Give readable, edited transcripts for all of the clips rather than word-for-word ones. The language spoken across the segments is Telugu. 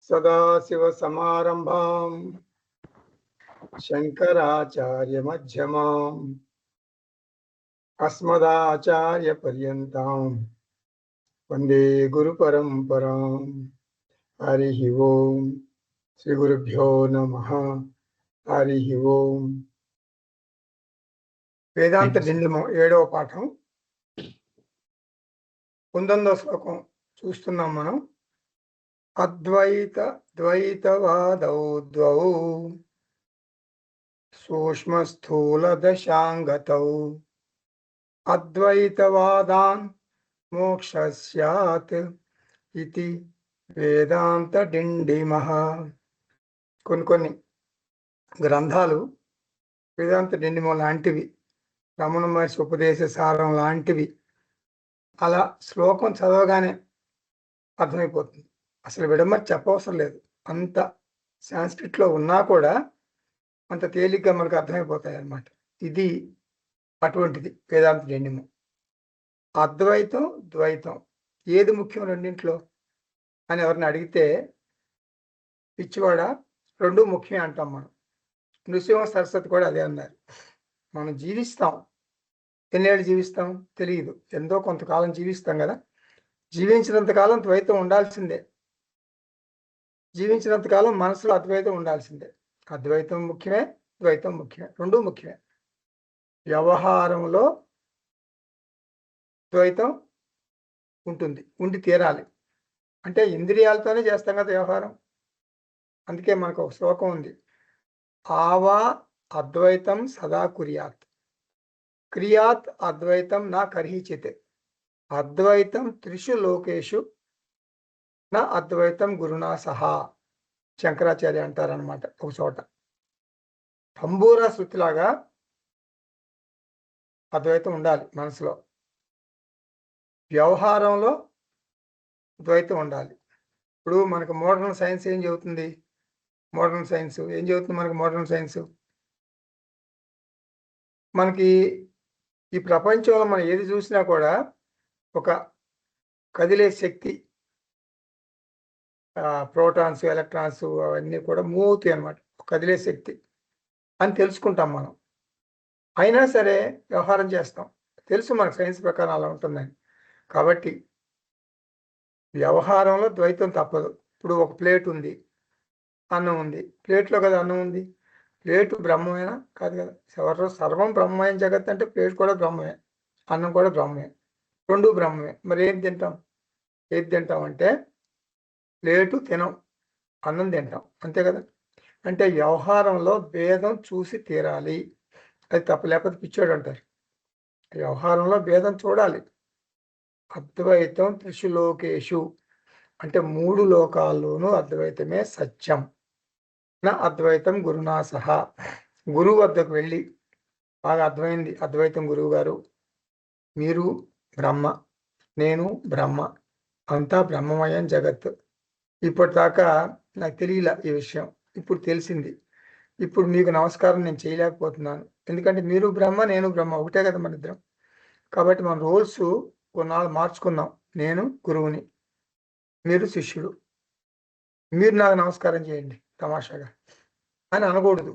సదాశివసమారంభాం శంకరాచార్యమధ్యమాం అస్మదాచార్యపర్యంతాం వందే గురుపరంపరాం. హరి ఓం. శ్రీ గురుభ్యో నమః. హరి ఓం. వేదాంత డిండిమం 7వ పాఠం 19వ శ్లోకం చూస్తున్నాం మనం. అద్వైత ద్వైతవాదౌ ద్వౌ సూక్ష్మ స్థూల దశాంగతౌ అద్వైతవాదాన్ మోక్ష స్యాత్ ఇతి వేదాంత డిండిమః. కొన్ని గ్రంథాలు వేదాంత డిండిమం లాంటివి, రమణ మహర్షి ఉపదేశ సారం లాంటివి. అలా శ్లోకం చదవగానే అర్థమైపోతుంది. అసలు విడమరి చెప్పవసరం లేదు. అంత సాంస్క్రిట్లో ఉన్నా కూడా అంత తేలిగ్గా మనకు అర్థమైపోతాయి అన్నమాట. ఇది అటువంటిది వేదాంత డిండిమం. అద్వైతం ద్వైతం ఏది ముఖ్యం రెండింట్లో అని ఎవరిని అడిగితే పిచ్చివాడ రెండు ముఖ్యమే అంటాం మనం. నృసింహ సరస్వతి కూడా అదే అన్నారు. మనం జీవిస్తాం, ఎన్నేళ్ళు జీవిస్తాం తెలియదు, ఎంతో కొంతకాలం జీవిస్తాం కదా. జీవించినంతకాలం ద్వైతం ఉండాల్సిందే, జీవించినంతకాలం మనసులో అద్వైతం ఉండాల్సిందే. అద్వైతం ముఖ్యమే, ద్వైతం ముఖ్యమే, రెండూ ముఖ్యమే. వ్యవహారంలో ద్వైతం ఉంటుంది, ఉండి తీరాలి. అంటే ఇంద్రియాలతోనే చేస్తాం కదా వ్యవహారం. అందుకే మనకు ఒక శ్లోకం ఉంది, ఆవా అద్వైతం సదా కుర్యాత్, క్రియాత్ అద్వైతం నా కర్హిచిత్, అద్వైతం త్రిషు లోకేషు నా అద్వైతం గురునా సహా. శంకరాచార్య అంటారనమాట ఒక చోట. తంబూరా శృతిలాగా అద్వైతం ఉండాలి మనసులో, వ్యవహారంలో ద్వైతం ఉండాలి. ఇప్పుడు మనకు మోడర్న్ సైన్స్ ఏం చెబుతుంది? మోడర్న్ సైన్స్ ఏం చెబుతుంది మనకు? మోడర్న్ సైన్స్ మనకి ఈ ప్రపంచంలో మనం ఏది చూసినా కూడా ఒక కదిలే శక్తి, ప్రోటాన్స్ ఎలక్ట్రాన్స్ అవన్నీ కూడా మూవ్ అవుతాయి అన్నమాట, కదిలే శక్తి అని తెలుసుకుంటాం మనం. అయినా సరే వ్యవహారం చేస్తాం, తెలుసు మనకు సైన్స్ ప్రకారం అలా ఉంటుందని. కాబట్టి వ్యవహారంలో ద్వైతం తప్పదు. ఇప్పుడు ఒక ప్లేట్ ఉంది, అన్నం ఉంది, ప్లేట్లో కదా అన్నం ఉంది. ప్లేటు బ్రహ్మమేనా? కాదు కదా. సర్వం బ్రహ్మమయం జగత్ అంటే ప్లేట్ కూడా బ్రహ్మమే, అన్నం కూడా బ్రహ్మమే, రెండు బ్రహ్మమే. మరి ఏం తింటాం? ఏది తింటాం అంటే ప్లేటు తినం, అన్నం తింటాం, అంతే కదా. అంటే వ్యవహారంలో భేదం చూసి తీరాలి, అది తప్ప. లేకపోతే పిచ్చోడు అంటారు. వ్యవహారంలో భేదం చూడాలి. అద్వైతం త్రిషు లోకేషు అంటే మూడు లోకాల్లోనూ అద్వైతమే సత్యం. నా అద్వైతం గురునా సహా, గురువు వద్దకు వెళ్ళి బాగా అర్థమైంది అద్వైతం, గురువు గారు మీరు బ్రహ్మ, నేను బ్రహ్మ, అంతా బ్రహ్మమయం జగత్. ఇప్పటిదాకా నాకు తెలియలే ఈ విషయం, ఇప్పుడు తెలిసింది. ఇప్పుడు మీకు నమస్కారం నేను చేయలేకపోతున్నాను, ఎందుకంటే మీరు బ్రహ్మ, నేను బ్రహ్మ, ఒకటే కదా మన ఇద్దరం. కాబట్టి మన రోల్స్ కొన్నాళ్ళు మార్చుకుందాం. నేను గురువుని, మీరు శిష్యుడు, మీరు నాకు నమస్కారం చేయండి తమాషాగా అని అనకూడదు.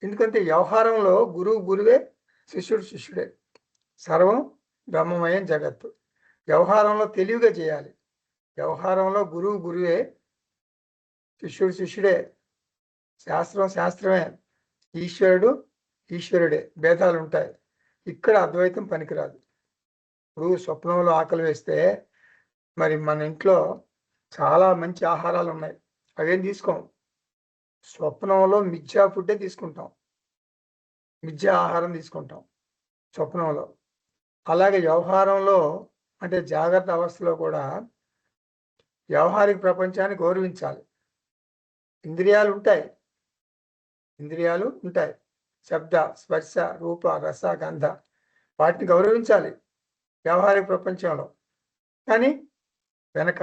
ఎందుకంటే వ్యవహారంలో గురువు గురువే, శిష్యుడు శిష్యుడే, సర్వం బ్రహ్మమయం జగత్తు. వ్యవహారంలో తెలివిగా చేయాలి. వ్యవహారంలో గురువు గురువే, శిష్యుడు శిష్యుడే, శాస్త్రం శాస్త్రమే, ఈశ్వరుడు ఈశ్వరుడే. భేదాలు ఉంటాయి. ఇక్కడ అద్వైతం పనికిరాదు. ఇప్పుడు స్వప్నంలో ఆకలి వేస్తే మరి మన ఇంట్లో చాలా మంచి ఆహారాలు ఉన్నాయి, అవేం తీసుకోం. స్వప్నంలో మిథ్యా ఫుడ్డే తీసుకుంటాం, మిథ్యా ఆహారం తీసుకుంటాం స్వప్నంలో. అలాగే వ్యవహారంలో అంటే జాగ్రత్త అవస్థలో కూడా వ్యవహారిక ప్రపంచాన్ని గౌరవించాలి. ఇంద్రియాలు ఉంటాయి, ఇంద్రియాలు ఉంటాయి, శబ్ద స్పర్శ రూప రస గంధ, వాటిని గౌరవించాలి వ్యవహారిక ప్రపంచంలో. కానీ వెనక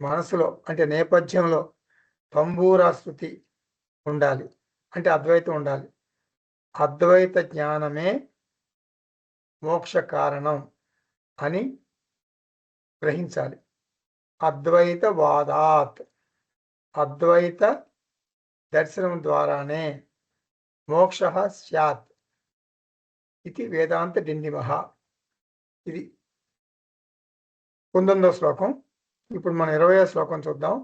మనసులో అంటే నేపథ్యంలో తంబూరా శృతి ఉండాలి, అంటే అద్వైతం ఉండాలి. అద్వైత జ్ఞానమే మోక్ష కారణం అని గ్రహించాలి. అద్వైతవాదాత్, అద్వైత దర్శనం ద్వారానే మోక్ష స్యాత్ ఇది వేదాంత డిండిమః. ఇది 19వ శ్లోకం. ఇప్పుడు మనం 20వ శ్లోకం చూద్దాం.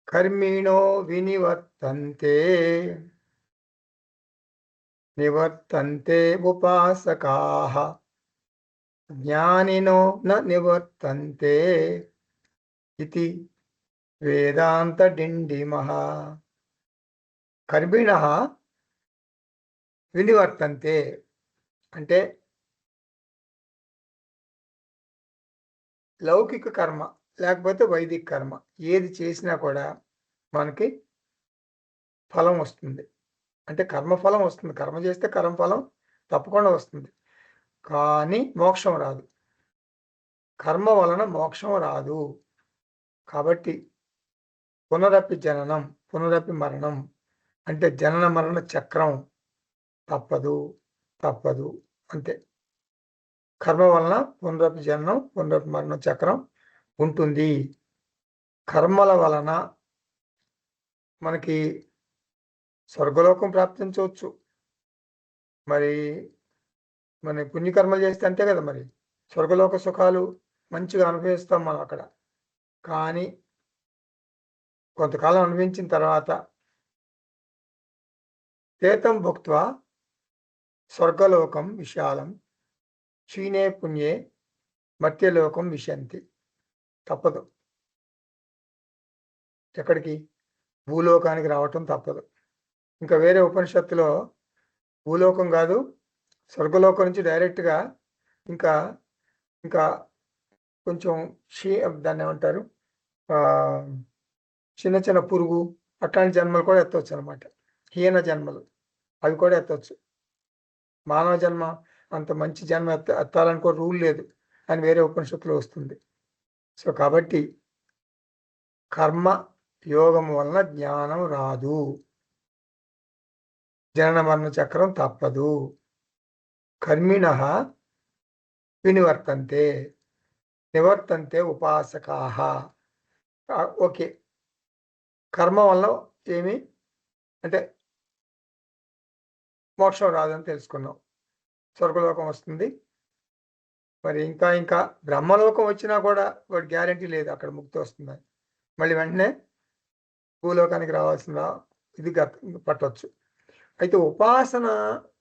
కర్మిణో వినివర్తంతే నివర్తంతే ఉపాసకాః జ్ఞానినో న నివర్తంతే ఇది వేదాంత డిండిమః. కర్మిణః వినివర్తంతే అంటే లౌకిక కర్మ లేకపోతే వైదిక కర్మ ఏది చేసినా కూడా మనకి ఫలం వస్తుంది. అంటే కర్మఫలం వస్తుంది. కర్మ చేస్తే కర్మఫలం తప్పకుండా వస్తుంది, కానీ మోక్షం రాదు. కర్మ వలన మోక్షం రాదు. కాబట్టి పునరపి జననం, పునరపి మరణం అంటే జనన మరణ చక్రం తప్పదు, తప్పదు అంతే. కర్మ వలన పునరపి జననం, పునరపి మరణ చక్రం ఉంటుంది. కర్మల వలన మనకి స్వర్గలోకం ప్రాప్తించవచ్చు. మరి మన పుణ్యకర్మలు చేస్తే అంతే కదా, మరి స్వర్గలోక సుఖాలు మంచిగా అనుభవిస్తాం మనం అక్కడ. కానీ కొంతకాలం అనుభవించిన తర్వాత తేతం భుక్త్వా స్వర్గలోకం విశాలం క్షీణే పుణ్యే మర్త్యలోకం విశంతి. తప్పదు, ఎక్కడికి భూలోకానికి రావటం తప్పదు. ఇంకా వేరే ఉపనిషత్తులో భూలోకం కాదు, స్వర్గలోకం నుంచి డైరెక్ట్గా ఇంకా ఇంకా కొంచెం దాన్ని ఏమంటారు, చిన్న చిన్న పురుగు అట్లాంటి జన్మలు కూడా ఎత్తవచ్చు అనమాట. హీన జన్మలు అవి కూడా ఎత్తవచ్చు. మానవ జన్మ అంత మంచి జన్మ ఎత్తాలనుకో రూల్ లేదు అని వేరే ఉపనిషత్తులో వస్తుంది. సో కాబట్టి కర్మ యోగం వలన జ్ఞానం రాదు, జనన మరణ చక్రం తప్పదు. కర్మిణః వినివర్తంతే నివర్తంతే ఉపాసకాః. ఓకే, కర్మ వల్ల ఏమి అంటే మోక్షం రాదని తెలుసుకున్నాం, స్వర్గలోకం వస్తుంది. మరి ఇంకా ఇంకా బ్రహ్మలోకం వచ్చినా కూడా వాడి గ్యారంటీ లేదు అక్కడ ముక్తి వస్తుందని. మళ్ళీ వెంటనే భూలోకానికి రావాల్సిన ఇది పట్టవచ్చు. అయితే ఉపాసన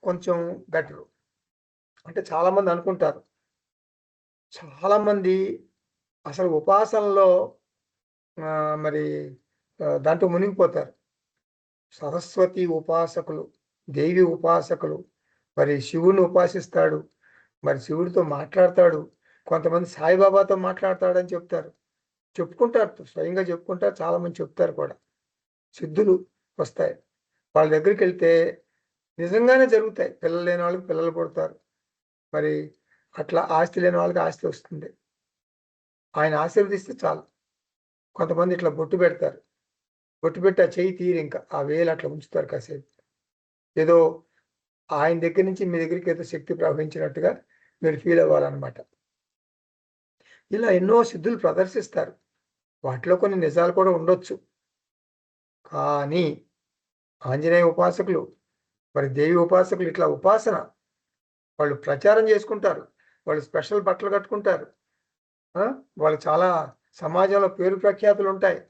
కొంచెం బెటరు. అంటే చాలామంది అనుకుంటారు, చాలామంది అసలు ఉపాసనలో మరి దాంట్లో మునిగిపోతారు. సరస్వతి ఉపాసకులు, దేవి ఉపాసకులు, మరి శివుని ఉపాసిస్తాడు, మరి శివుడితో మాట్లాడతాడు, కొంతమంది సాయిబాబాతో మాట్లాడతాడని చెప్తారు, చెప్పుకుంటారు, స్వయంగా చెప్పుకుంటారు, చాలామంది చెప్తారు కూడా. సిద్ధులు వస్తాయి వాళ్ళ దగ్గరికి వెళ్తే, నిజంగానే జరుగుతాయి. పిల్లలు లేని వాళ్ళకి పిల్లలు పుడతారు, మరి అట్లా ఆస్తి లేని వాళ్ళకి ఆస్తి వస్తుంది. ఆయన ఆశీర్వదిస్తే చాలు. కొంతమంది ఇట్లా బొట్టు పెడతారు, బొట్టు పెట్టి ఆ చెయ్యి తీరి ఇంకా ఆ వేలు అట్లా ఉంచుతారు కాసేపు. ఏదో ఆయన దగ్గర నుంచి మీ దగ్గరికి ఏదో శక్తి ప్రవహించినట్టుగా మీరు ఫీల్ అవ్వాలన్నమాట. ఇలా ఎన్నో సిద్ధులు ప్రదర్శిస్తారు. వాటిలో కొన్ని నిజాలు కూడా ఉండొచ్చు. కానీ ఆంజనేయ ఉపాసకులు, మరి దేవి ఉపాసకులు ఇట్లా ఉపాసన వాళ్ళు ప్రచారం చేసుకుంటారు. వాళ్ళు స్పెషల్ బట్టలు కట్టుకుంటారు. వాళ్ళు చాలా సమాజంలో పేరు ప్రఖ్యాతులు ఉంటాయి.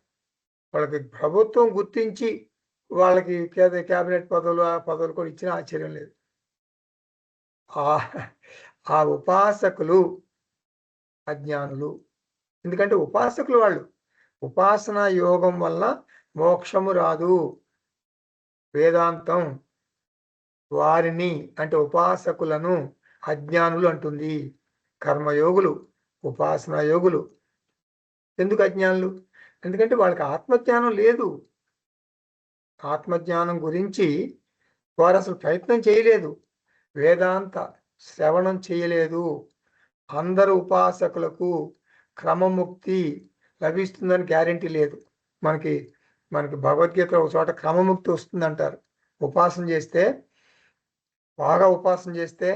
వాళ్ళకి ప్రభుత్వం గుర్తించి వాళ్ళకి క్యాబినెట్ పదవులు ఆ పదవులు కూడా ఇచ్చిన ఆశ్చర్యం లేదు. ఆ ఉపాసకులు అజ్ఞానులు. ఎందుకంటే ఉపాసకులు వాళ్ళు. ఉపాసనా యోగం వల్ల మోక్షము రాదు. వేదాంతం వారిని అంటే ఉపాసకులను అజ్ఞానులు అంటుంది. కర్మయోగులు, ఉపాసనా యోగులు. ఎందుకు అజ్ఞానులు? ఎందుకంటే వాళ్ళకి ఆత్మజ్ఞానం లేదు. ఆత్మజ్ఞానం గురించి వారు అసలు ప్రయత్నం చేయలేదు, వేదాంత శ్రవణం చేయలేదు. అందరు ఉపాసకులకు క్రమముక్తి లభిస్తుందని గ్యారెంటీ లేదు. మనకి భగవద్గీత ఒక చోట క్రమముక్తి వస్తుందంటారు. ఉపాసన చేస్తే, బాగా ఉపాసన చేస్తే,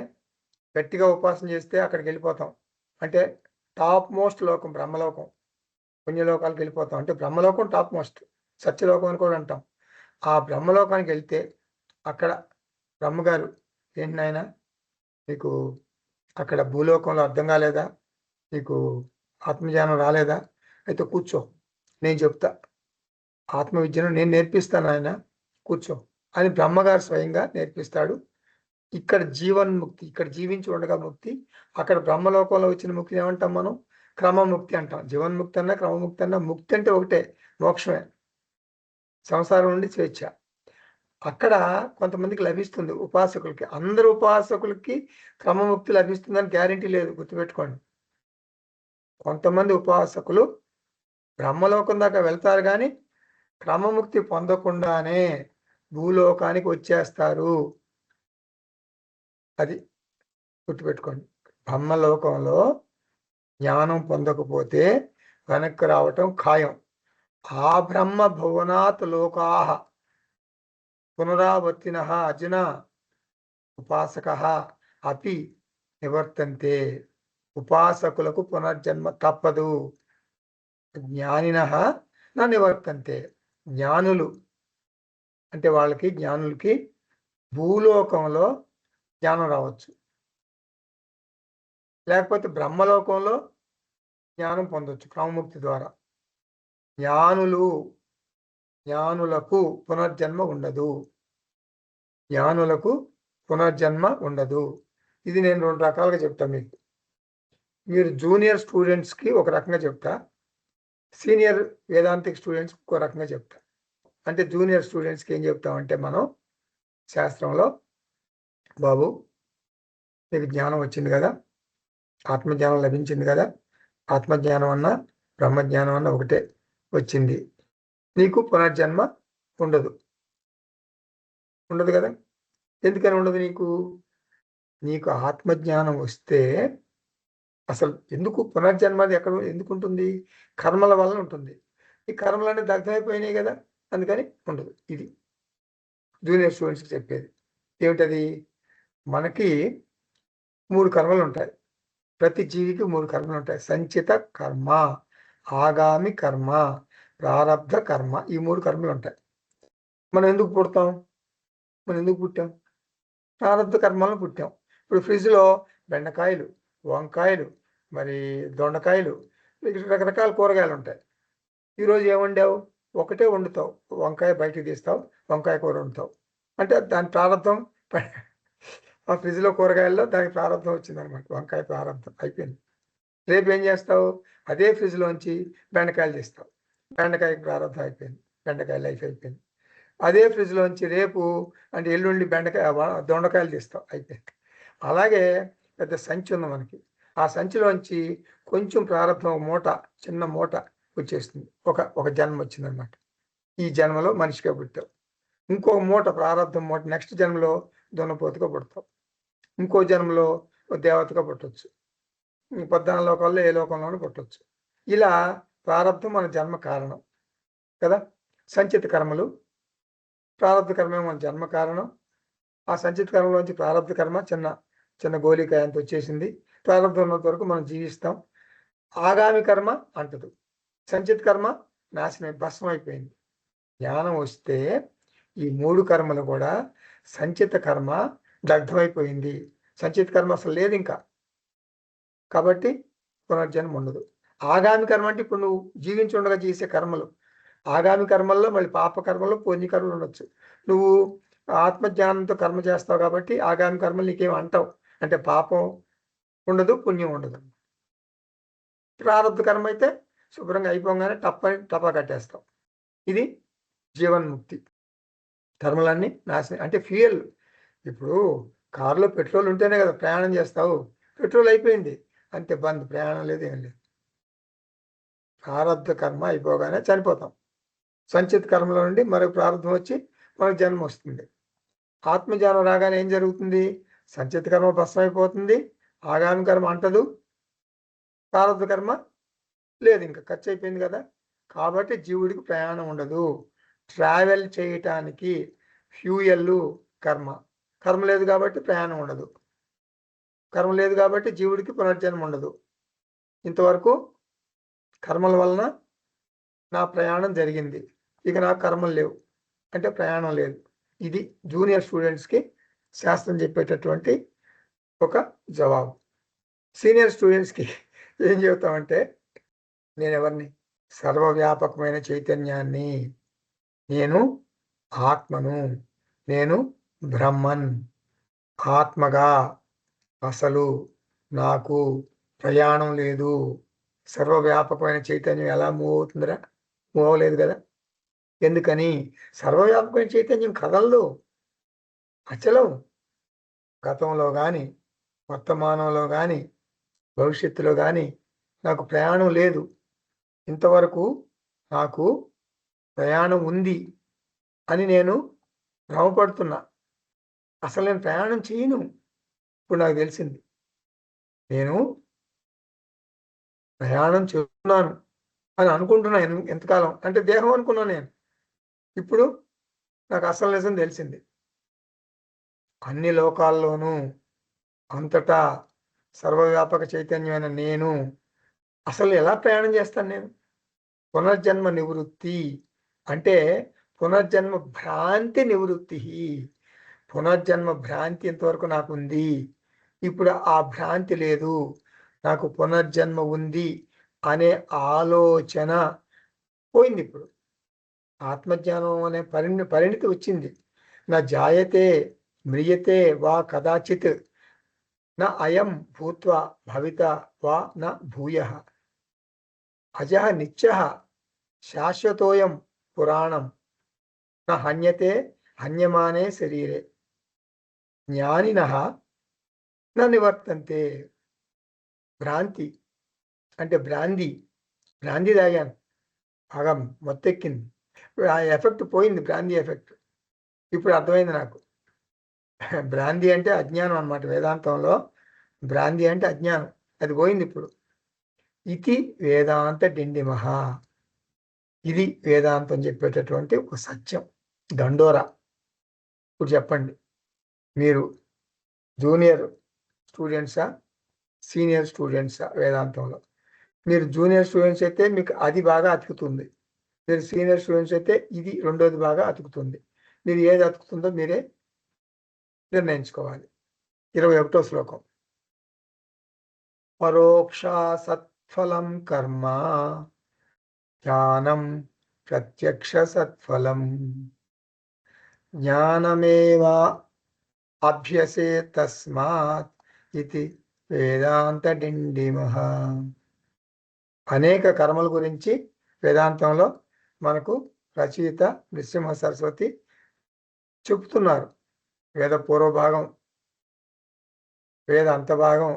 గట్టిగా ఉపాసన చేస్తే అక్కడికి వెళ్ళిపోతాం. అంటే టాప్ మోస్ట్ లోకం బ్రహ్మలోకం. పుణ్యలోకాలకు వెళ్ళిపోతాం. అంటే బ్రహ్మలోకం టాప్ మోస్ట్, సత్యలోకం అని కూడా అంటాం. ఆ బ్రహ్మలోకానికి వెళ్తే అక్కడ బ్రహ్మగారు, ఏంటి నాయన నీకు అక్కడ భూలోకంలో అర్థం కాలేదా, నీకు ఆత్మజ్ఞానం రాలేదా, అయితే కూర్చో, నేను చెప్తా, ఆత్మవిద్యను నేను నేర్పిస్తాను ఆయన, కూర్చో అని బ్రహ్మగారు స్వయంగా నేర్పిస్తాడు. ఇక్కడ జీవన్ముక్తి, ఇక్కడ జీవించి ఉండగా ముక్తి, అక్కడ బ్రహ్మలోకంలో వచ్చిన ముక్తిని ఏమంటాం మనం, క్రమముక్తి అంటాం. జీవన్ముక్తి అన్నా క్రమముక్తి అన్నా, ముక్తి అంటే ఒకటే, మోక్షమే, సంసారం నుండి స్వేచ్ఛ. అక్కడ కొంతమందికి లభిస్తుంది, ఉపాసకులకి. అందరు ఉపాసకులకి క్రమముక్తి లభిస్తుందని గ్యారంటీ లేదు, గుర్తుపెట్టుకోండి. కొంతమంది ఉపాసకులు బ్రహ్మలోకం దాకా వెళ్తారు కానీ క్రమముక్తి పొందకుండానే భూలోకానికి వచ్చేస్తారు. అది గుర్తుపెట్టుకోండి. బ్రహ్మలోకంలో జ్ఞానం పొందకపోతే వెనక్కి రావటం ఖాయం. ఆ బ్రహ్మ భువనాత్ లోకాహ పునరావర్తిన అర్జున ఉపాసక అపి నివర్తంతే. ఉపాసకులకు పునర్జన్మ తప్పదు. జ్ఞానిన నా నివర్తంతే. జ్ఞానులు అంటే వాళ్ళకి, జ్ఞానులకి భూలోకంలో జ్ఞానం రావచ్చు, లేకపోతే బ్రహ్మలోకంలో జ్ఞానం పొందొచ్చు క్రమముక్తి ద్వారా. జ్ఞానులకు పునర్జన్మ ఉండదు. జ్ఞానులకు పునర్జన్మ ఉండదు. ఇది నేను 2 రకాలుగా చెప్తాను మీకు. మీరు జూనియర్ స్టూడెంట్స్కి ఒక రకంగా చెప్తా, సీనియర్ వేదాంతిక్ స్టూడెంట్స్కి ఒక రకంగా చెప్తా. అంటే జూనియర్ స్టూడెంట్స్కి ఏం చెప్తామంటే మనం శాస్త్రంలో, బాబు నీకు జ్ఞానం వచ్చింది కదా, ఆత్మజ్ఞానం లభించింది కదా, ఆత్మజ్ఞానం అన్నా బ్రహ్మజ్ఞానం అన్నా ఒకటే వచ్చింది, నీకు పునర్జన్మ ఉండదు. ఉండదు కదా. ఎందుకని ఉండదు? నీకు ఆత్మజ్ఞానం వస్తే అసలు ఎందుకు పునర్జన్మ ఎక్కడ ఎందుకు ఉంటుంది? కర్మల వల్ల ఉంటుంది. ఈ కర్మలన్నీ దగ్ధమైపోయినాయి కదా, అందుకని ఉండదు. ఇది జూనియర్ స్టూడెంట్స్కి చెప్పేది. ఏమిటది? మనకి 3 కర్మలు ఉంటాయి. ప్రతి జీవికి 3 కర్మలు ఉంటాయి. సంచిత కర్మ, ఆగామి కర్మ, ప్రారబ్ధ కర్మ. ఈ 3 కర్మలు ఉంటాయి. మనం ఎందుకు పుడతాం? మనం ఎందుకు పుట్టాం? ప్రారబ్ధ కర్మలను పుట్టాం. ఇప్పుడు ఫ్రిడ్జ్లో బెండకాయలు, వంకాయలు, మరి దొండకాయలు, రకరకాల కూరగాయలు ఉంటాయి. ఈరోజు ఏం వండావు? ఒకటే వండుతావు, వంకాయ బయటకు తీస్తావు, వంకాయ కూర వండుతావు. అంటే దాని ప్రారంభం ఆ ఫ్రిడ్జ్లో కూరగాయల్లో దానికి ప్రారంభం వచ్చిందనమాట. వంకాయ ప్రారంభం అయిపోయింది. రేపు ఏం చేస్తావు? అదే ఫ్రిడ్జ్లోంచి బెండకాయలు తీస్తావు, బెండకాయకి ప్రారంభం అయిపోయింది, బెండకాయ లైఫ్ అయిపోయింది. అదే ఫ్రిడ్జ్లోంచి రేపు అంటే ఎల్లుండి దొండకాయలు తీస్తావు, అయిపోయింది. అలాగే పెద్ద సంచి ఉంది మనకి. ఆ సంచిలోంచి కొంచెం ప్రారంభం మూట, చిన్న మూట వచ్చేస్తుంది. ఒక జన్మ వచ్చిందనమాట. ఈ జన్మలో మనిషిగా పుట్టావు. ఇంకో మూట, ప్రారంభం మూట, నెక్స్ట్ జన్మలో దున్నపోతుగా పుడతావు. ఇంకో జన్మలో దేవతగా పుట్టవచ్చు. 14 లోకాల్లో ఏ లోకంలోనూ పుట్టవచ్చు. ఇలా ప్రారంభం మన జన్మ కారణం కదా. సంచిత కర్మలు, ప్రారంభ కర్మ మన జన్మ కారణం. ఆ సంచిత కర్మలోంచి ప్రారంభ కర్మ చిన్న చిన్న గోళికాయ అంత వచ్చేసింది. ప్రారంభం ఉన్నంత వరకు మనం జీవిస్తాం. ఆగామి కర్మ అంటదు. సంచిత కర్మ నాశనం, భస్మం అయిపోయింది. జ్ఞానం వస్తే ఈ 3 కర్మలు కూడా, సంచిత కర్మ దగ్ధమైపోయింది, సంచిత కర్మ అసలు లేదు ఇంకా, కాబట్టి పునర్జన్మ ఉండదు. ఆగామి కర్మ అంటే ఇప్పుడు నువ్వు జీవించి ఉండగా చేసే కర్మలు. ఆగామి కర్మల్లో మళ్ళీ పాప కర్మలు, పుణ్యకర్మలు ఉండొచ్చు. నువ్వు ఆత్మజ్ఞానంతో కర్మ చేస్తావు కాబట్టి ఆగామి కర్మలు నీకేం అంటావు, అంటే పాపం ఉండదు, పుణ్యం ఉండదు. ప్రారంభ కర్మ అయితే శుభ్రంగా అయిపోగానే టపా కట్టేస్తాం. ఇది జీవన్ముక్తి. కర్మలన్నీ నాశనం. అంటే ఫ్యూయల్. ఇప్పుడు కారులో పెట్రోల్ ఉంటేనే కదా ప్రయాణం చేస్తావు. పెట్రోల్ అయిపోయింది అంతే, బంద్, ప్రయాణం లేదు, ఏం లేదు. ప్రారంభ కర్మ అయిపోగానే చనిపోతాం. సంచిత కర్మలో నుండి మరొక ప్రారంభం వచ్చి మనకు జన్మ వస్తుంది. ఆత్మజ్ఞానం రాగానే ఏం జరుగుతుంది? సంచిత కర్మ భస్మం అయిపోతుంది, ఆగామి కర్మ అంటదు, ప్రారంభ కర్మ లేదు, ఇంకా ఖర్చు అయిపోయింది కదా. కాబట్టి జీవుడికి ప్రయాణం ఉండదు. ట్రావెల్ చేయటానికి ఫ్యూయల్ కర్మ. కర్మ లేదు కాబట్టి ప్రయాణం ఉండదు. కర్మ లేదు కాబట్టి జీవుడికి పునర్జన్మ ఉండదు. ఇంతవరకు కర్మల వలన నా ప్రయాణం జరిగింది, ఇక నాకు కర్మలు లేవు అంటే ప్రయాణం లేదు. ఇది జూనియర్ స్టూడెంట్స్కి శాస్త్రం చెప్పేటటువంటి ఒక జవాబు. సీనియర్ స్టూడెంట్స్కి ఏం చెబుతామంటే, నేను ఎవరిని? సర్వవ్యాపకమైన చైతన్యాన్ని, నేను ఆత్మను, నేను బ్రహ్మన్. ఆత్మగా అసలు నాకు ప్రయాణం లేదు. సర్వవ్యాపకమైన చైతన్యం ఎలా మూవ్ అవుతుందిరా? మూవ్ అవ్వలేదు కదా. ఎందుకని? సర్వవ్యాపకమైన చైతన్యం కదలదు, అచలం. గతంలో కానీ, వర్తమానంలో కానీ, భవిష్యత్తులో కానీ నాకు ప్రయాణం లేదు. ఇంతవరకు నాకు ప్రయాణం ఉంది అని నేను భ్రమపడుతున్నా. అసలు నేను ప్రయాణం చేయను. ఇప్పుడు నాకు తెలిసింది, నేను ప్రయాణం చేస్తున్నాను అని అనుకుంటున్నా. ఎంతకాలం అంటే దేహం అనుకున్నా నేను. ఇప్పుడు నాకు అసలు నిజం తెలిసింది. అన్ని లోకాల్లోనూ అంతటా సర్వవ్యాపక చైతన్యమైన నేను అసలు ఎలా ప్రయాణం చేస్తాను? నేను పునర్జన్మ నివృత్తి అంటే పునర్జన్మ భ్రాంతి నివృత్తి. పునర్జన్మ భ్రాంతి ఇంతవరకు నాకు ఉంది, ఇప్పుడు ఆ భ్రాంతి లేదు. నాకు పునర్జన్మ ఉంది అనే ఆలోచన పోయింది. ఇప్పుడు ఆత్మజ్ఞానం అనే పరిణితి వచ్చింది. నా జాయతే మ్రియతే వా కదాచిత్ నా అయం భూత్వా భవిత వా నా భూయః అజః నిత్యః శాశ్వతోయం పురాణం నా హన్యతే హన్యమానే శరీరే జ్ఞానినః నా నివర్తంతే. భ్రాంతి అంటే బ్రాందీ తాగాను, బాగా మొత్తెక్కింది. ఆ ఎఫెక్ట్ పోయింది, బ్రాందీ ఎఫెక్ట్. ఇప్పుడు అర్థమైంది నాకు. బ్రాందీ అంటే అజ్ఞానం అన్నమాట. వేదాంతంలో బ్రాందీ అంటే అజ్ఞానం, అది పోయింది ఇప్పుడు. ఇది వేదాంత డిండిమహ. ఇది వేదాంతం చెప్పేటటువంటి ఒక సత్యం, దండోరా. ఇప్పుడు చెప్పండి, మీరు జూనియర్ స్టూడెంట్సా, సీనియర్ స్టూడెంట్సా? వేదాంతంలో మీరు జూనియర్ స్టూడెంట్స్ అయితే మీకు అది బాగా అతుకుతుంది. మీరు సీనియర్ స్టూడెంట్స్ అయితే ఇది రెండోది బాగా అతుకుతుంది. మీరు ఏది అతుకుతుందో మీరే నిర్ణయించుకోవాలి. 21వ శ్లోకం. పరోక్ష సత్ఫలం కర్మ జ్ఞానం ప్రత్యక్ష సత్ఫలం జ్ఞానమేవ అభ్యసే తస్మాత్ ఇది వేదాంత డిండిమః. అనేక కర్మల గురించి వేదాంతంలో మనకు రచయిత నృసింహ సరస్వతి చెప్తున్నారు. వేద పూర్వభాగం, వేద అంతభాగం.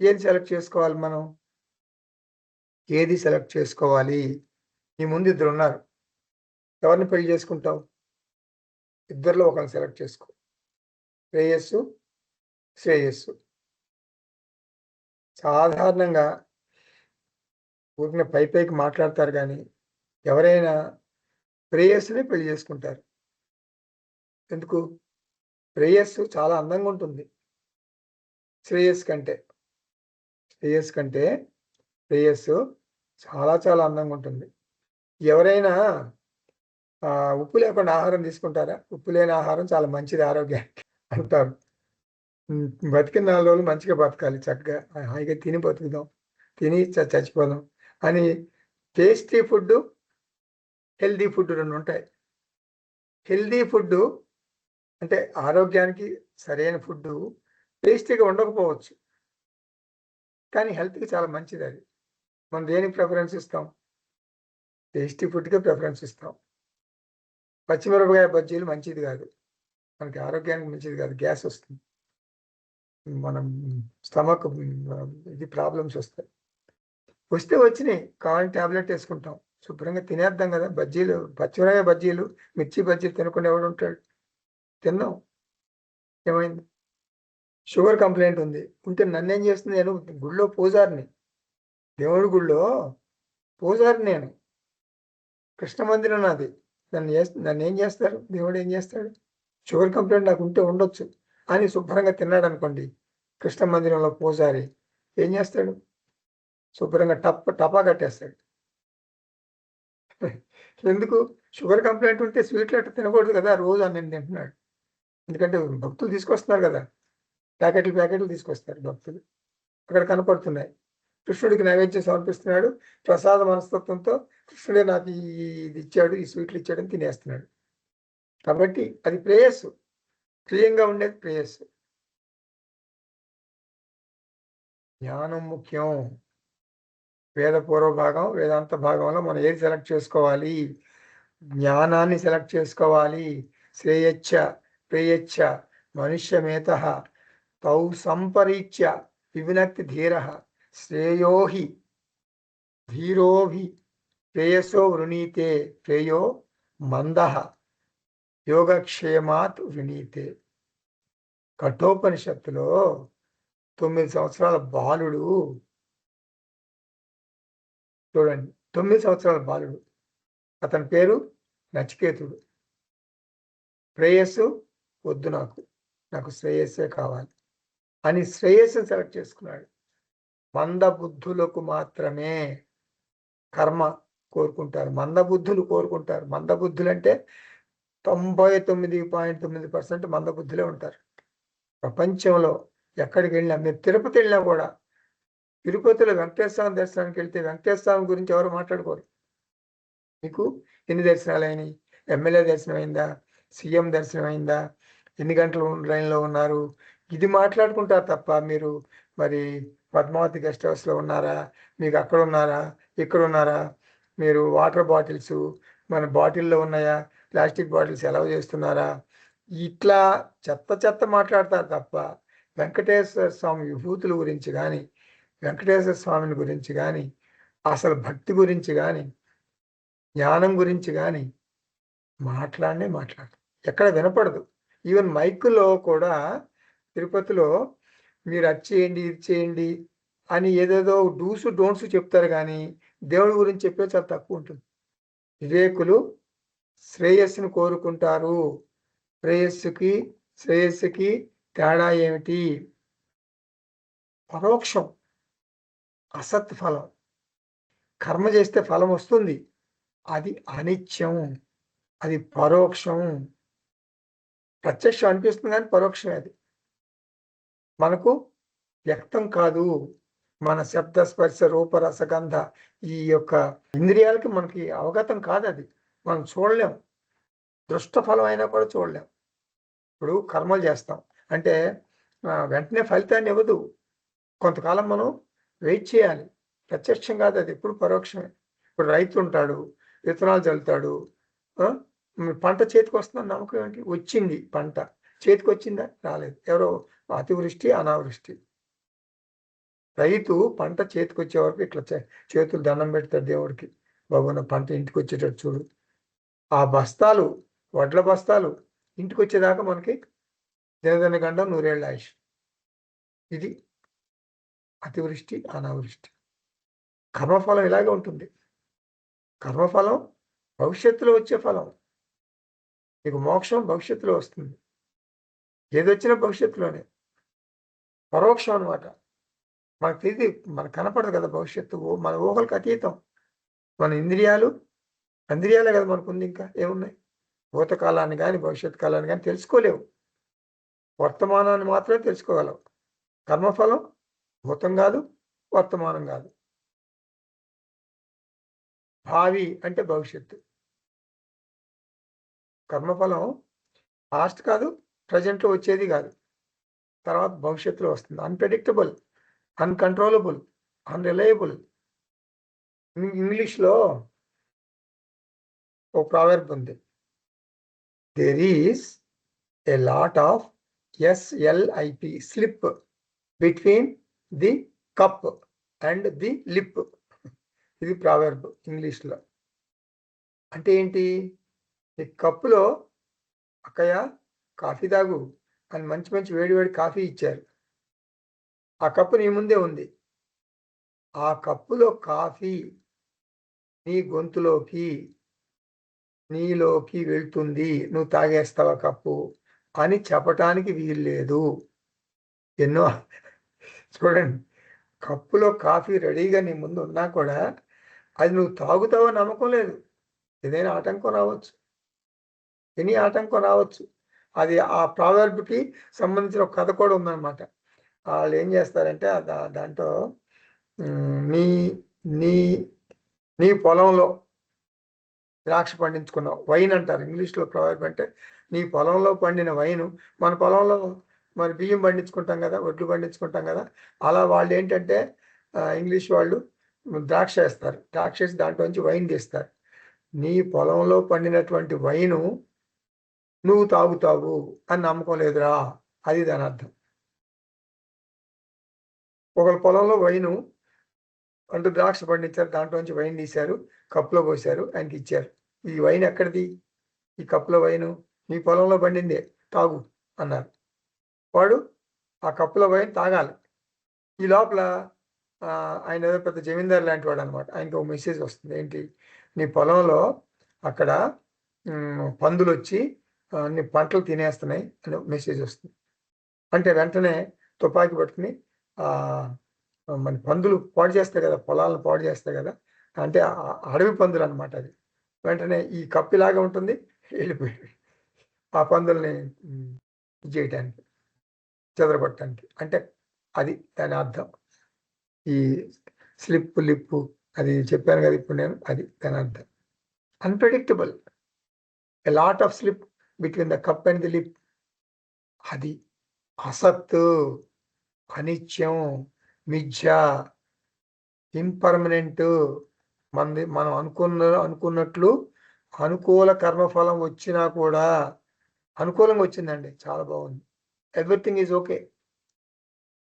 ఏది సెలెక్ట్ చేసుకోవాలి మనం? ఏది సెలెక్ట్ చేసుకోవాలి? నీ ముందు ఇద్దరు ఉన్నారు, ఎవరిని పెళ్లి చేసుకుంటావు? ఇద్దరిలో ఒకరిని సెలెక్ట్ చేసుకో. శ్రేయస్సు, శ్రేయస్సు. సాధారణంగా ఊరిని పైకి మాట్లాడతారు, కానీ ఎవరైనా ప్రేయస్సుని పెళ్లి చేసుకుంటారు. ఎందుకు? ప్రేయస్సు చాలా అందంగా ఉంటుంది శ్రేయస్సు కంటే. ప్రేయస్సు చాలా చాలా అందంగా ఉంటుంది. ఎవరైనా ఉప్పు లేకుండా ఆహారం తీసుకుంటారా? ఉప్పు లేని ఆహారం చాలా మంచిది ఆరోగ్యానికి అంటారు. బతికిన 4 రోజులు మంచిగా బతకాలి, చక్కగా హాయిగా తిని బతుకుదాం, తిని చచ్చిపోదాం అని. టేస్టీ ఫుడ్, హెల్దీ ఫుడ్ రెండు ఉంటాయి. హెల్దీ ఫుడ్ అంటే ఆరోగ్యానికి సరైన ఫుడ్ టేస్టీగా ఉండకపోవచ్చు, కానీ హెల్త్కి చాలా మంచిది. అది మనం దేనికి ప్రిఫరెన్స్ ఇస్తాం? టేస్టీ ఫుడ్కే ప్రిఫరెన్స్ ఇస్తాం. పచ్చిమిరపకాయ బజ్జీలు మంచిది కాదు, మనకి ఆరోగ్యానికి మంచిది కాదు, గ్యాస్ వస్తుంది, మనం స్టమక్ ఇది ప్రాబ్లమ్స్ వస్తాయి. వస్తే వచ్చినాయి, కావాలని ట్యాబ్లెట్ వేసుకుంటాం, శుభ్రంగా తినేద్దాం కదా. బజ్జీలు, పచ్చిమిరపకాయ బజ్జీలు, మిర్చి బజ్జీలు తినకుండా ఎవడు ఉంటాడు? తిన్నాం, ఏమైంది? షుగర్ కంప్లైంట్ ఉంది, ఉంటే నన్నేం చేస్తుంది? నేను గుళ్ళో పూజారిని, దేవుడి గుళ్ళో పూజారి నేను, కృష్ణ మందిరం నాది. నన్ను ఏం చేస్తారు? దేవుడు ఏం చేస్తాడు? షుగర్ కంప్లైంట్ నాకు ఉంటే ఉండొచ్చు అని శుభ్రంగా తిన్నాడు అనుకోండి, కృష్ణ మందిరంలో పూజారి, ఏం చేస్తాడు? శుభ్రంగా టపా కట్టేస్తాడు. ఎందుకు? షుగర్ కంప్లైంట్ ఉంటే స్వీట్లు అట్లా తినకూడదు కదా, రోజు అన్నం తింటున్నాడు. ఎందుకంటే భక్తులు తీసుకొస్తున్నారు కదా, ప్యాకెట్లు తీసుకొస్తారు భక్తులు, అక్కడ కనపడుతున్నాయి. కృష్ణుడికి నైవేద్యం సమర్పిస్తున్నాడు, ప్రసాద మనస్తత్వంతో కృష్ణుడే నాకు ఇది ఇచ్చాడు, ఈ స్వీట్లు ఇచ్చాడని తినేస్తున్నాడు. కాబట్టి అది ప్రేయస్సు, ప్రియంగా ఉండేది ప్రేయస్సు. జ్ఞానం ముఖ్యం. వేద పూర్వ భాగం, వేదాంత భాగంలో మనం ఏది సెలెక్ట్ చేసుకోవాలి? జ్ఞానాన్ని సెలెక్ట్ చేసుకోవాలి. శ్రేయచ్చ ప్రేయచ్చ మనుష్యమేత తౌ సంపరీచ్య వివినక్తి ధీర శ్రేయోహి ధీరోభి ప్రేయసో వృణీతే ప్రేయో మంద యోగక్షేమాత్ వృణీతే. కఠోపనిషత్తులో 9 సంవత్సరాల బాలుడు, చూడండి, 9 సంవత్సరాల బాలుడు, అతని పేరు నచికేతుడు. శ్రేయస్సు వద్దు, నాకు శ్రేయస్సే కావాలి అని శ్రేయస్సును సెలెక్ట్ చేసుకున్నాడు. మందబుద్ధులకు మాత్రమే కర్మ కోరుకుంటారు, మందబుద్ధులు కోరుకుంటారు. మందబుద్ధులు అంటే 99.9% మందబుద్ధులే ఉంటారు ప్రపంచంలో. ఎక్కడికి వెళ్ళినా, మీరు తిరుపతి వెళ్ళినా కూడా, తిరుపతిలో వెంకటేశ్వర స్వామి దర్శనానికి వెళ్తే వెంకటేశ్వర స్వామి గురించి ఎవరు మాట్లాడుకోరు. మీకు ఎన్ని దర్శనాలు అయినాయి? ఎమ్మెల్యే దర్శనం అయిందా? సీఎం దర్శనం అయిందా? ఎన్ని గంటలు లైన్లో ఉన్నారు? ఇది మాట్లాడుకుంటారు తప్ప, మీరు మరి పద్మావతి గెస్ట్ హౌస్లో ఉన్నారా, మీకు అక్కడ ఉన్నారా, ఇక్కడ ఉన్నారా, మీరు వాటర్ బాటిల్స్ మన బాటిల్లో ఉన్నాయా, ప్లాస్టిక్ బాటిల్స్ ఎలా చేస్తున్నారా, ఇట్లా చెత్త మాట్లాడతారు తప్ప వెంకటేశ్వర స్వామి విభూతుల గురించి కానీ, వెంకటేశ్వర స్వామిని గురించి కానీ, అసలు భక్తి గురించి కానీ, జ్ఞానం గురించి కానీ మాట్లాడు ఎక్కడ వినపడదు. ఈవెన్ మైకులో కూడా తిరుపతిలో మీరు అది చేయండి, ఇది చేయండి అని ఏదేదో డూస్ డోంట్స్ చెప్తారు, కానీ దేవుడి గురించి చెప్పే చాలా తక్కువ ఉంటుంది. వివేకులు శ్రేయస్సును కోరుకుంటారు. శ్రేయస్సుకి తేడా ఏమిటి? పరోక్షం, అసత్ ఫలం. కర్మ చేస్తే ఫలం వస్తుంది, అది అనిత్యం, అది పరోక్షం. ప్రత్యక్షం అనిపిస్తుంది కానీ పరోక్షమే. అది మనకు వ్యక్తం కాదు. మన శబ్ద స్పర్శ రూప రసగంధ ఈ యొక్క ఇంద్రియాలకి మనకి అవగతం కాదు. అది మనం చూడలేం, దృష్ట ఫలం అయినా కూడా చూడలేం. ఇప్పుడు కర్మలు చేస్తాం అంటే వెంటనే ఫలితాన్ని ఇవ్వదు, కొంతకాలం మనం వెయిట్ చేయాలి. ప్రత్యక్షం కాదు, అది ఎప్పుడు పరోక్షమే. ఇప్పుడు రైతు ఉంటాడు, విత్తనాలు చల్లుతాడు, పంట చేతికి వస్తుందని నమ్మకం ఏంటి? వచ్చింది, పంట చేతికి వచ్చిందా? రాలేదు. ఎవరో అతివృష్టి అనావృష్టి. రైతు పంట చేతికి వచ్చే వరకు ఇట్లా చేతులు దండం పెడతాడు దేవుడికి, బాబు పంట ఇంటికి వచ్చేటట్టు చూడు. ఆ బస్తాలు, వడ్ల బస్తాలు ఇంటికి వచ్చేదాకా మనకి దినదిన గండం 100 ఏళ్ళ ఆయుష్. ఇది అతివృష్టి అనావృష్టి. కర్మఫలం ఇలాగే ఉంటుంది. కర్మఫలం భవిష్యత్తులో వచ్చే ఫలం. నీకు మోక్షం భవిష్యత్తులో వస్తుంది, ఏదొచ్చినా భవిష్యత్తులోనే. పరోక్షం అనమాట. మనకు తెలియదు, మనకు కనపడదు కదా భవిష్యత్తు, మన ఊహలకు అతీతం. మన ఇంద్రియాలే కదా మనకు ఉంది, ఇంకా ఏమున్నాయి? భూతకాలాన్ని కానీ భవిష్యత్ కాలాన్ని కానీ తెలుసుకోలేవు, వర్తమానాన్ని మాత్రమే తెలుసుకోగలవు. కర్మఫలం భూతం కాదు, వర్తమానం కాదు. భావి అంటే భవిష్యత్తు. కర్మఫలం పాస్ట్ కాదు, ప్రజెంట్లో వచ్చేది కాదు, తర్వాత భవిష్యత్తులో వస్తుంది. Unpredictable, uncontrollable, unreliable. ఇంగ్లీష్లో ఓ ప్రావర్బ్ ఉంది, there is a lot of SLIP, slip between the cup and the lip. ఇది ప్రావర్బ్ ఇంగ్లీష్లో. అంటే ఏంటి? ఈ కప్పులో అక్కయ్య కాఫీ తాగు అని మంచి వేడి కాఫీ ఇచ్చారు, ఆ కప్పు నీ ముందే ఉంది. ఆ కప్పులో కాఫీ నీ గొంతులోకి, నీలోకి వెళ్తుంది, నువ్వు తాగేస్తావా కప్పు అని చెప్పటానికి వీల్లేదు. ఎన్నో చూడండి, కప్పులో కాఫీ రెడీగా నీ ముందు ఉన్నా కూడా అది నువ్వు తాగుతావో నమ్మకం లేదు. ఏదైనా ఆటంకం రావచ్చు. ఎనీ ఆటంకం రావచ్చు. అది ఆ ప్రావెర్బ్‌కి సంబంధించిన ఒక కథ కూడా ఉందనమాట. ఆళ్ళేం చేస్తారంటే దాంట్లో నీ నీ నీ పొలంలో ద్రాక్ష పండించుకున్నావు. వైన్ అంటారు. ఇంగ్లీష్‌లో ప్రొవర్బ్ అంటే నీ పొలంలో పండిన వైను మన పొలంలో మరి బియ్యం పండించుకుంటాం గదా! వడ్లు పండించుకుంటాం గదా! అలా వాళ్ళేంటంటే ఇంగ్లీష్ వాళ్ళు ద్రాక్ష ఏస్తారు. ద్రాక్షేసి దాంట్లోంచి వైన్ తీస్తారు. నీ పొలంలో పండినటువంటి వైను నువ్వు తాగుతావు అని నమ్మకం లేదురా! అది దానర్థం. ఒకళ్ళ పొలంలో వైను అంటే ద్రాక్ష పండించారు. దాంట్లోంచి వైన్ తీశారు. కప్‌లో పోశారు. ఆయనకిచ్చారు. ఈ వైన్ ఎక్కడిది? ఈ కప్పులో వైను నీ పొలంలో పండిందే తాగు అన్నారు. వాడు ఆ కప్పులో వైన్ తాగాలి. ఈ లోపల ఆయన ఏదో పెద్ద జమీందారు లాంటి వాడనమాట. ఆయనకి ఒక మెసేజ్ వస్తుంది. ఏంటి? నీ పొలంలో అక్కడ పందులొచ్చి అన్ని పంటలు తినేస్తున్నాయి అని మెసేజ్ వస్తుంది. అంటే వెంటనే తుపాకీ పట్టుకొని మన పందులు పాడు చేస్తాయి కదా! పొలాలను పాడు చేస్తాయి కదా! అంటే అడవి పందులనమాట అది. వెంటనే ఈ కప్పిలాగా ఉంటుంది. వెళ్ళిపోయాడు. ఆ పందుల్ని ఇది చేయటానికి, చెదరగొట్టడానికి. అంటే అది దాని అర్థం. ఈ స్లిప్, లిప్పు అది చెప్పాను కదా! ఇప్పుడు నేను. అది దాని అర్థం. Unpredictable. A lot of slip between the cup and the lip. అది అసత్తు, అనిత్యం, మిథ్య, ఇంపర్మనెంట్. మనం అనుకున్నట్లు అనుకూల కర్మఫలం వచ్చినా కూడా అనుకూలంగా వచ్చిందండి. చాలా బాగుంది. Everything is okay.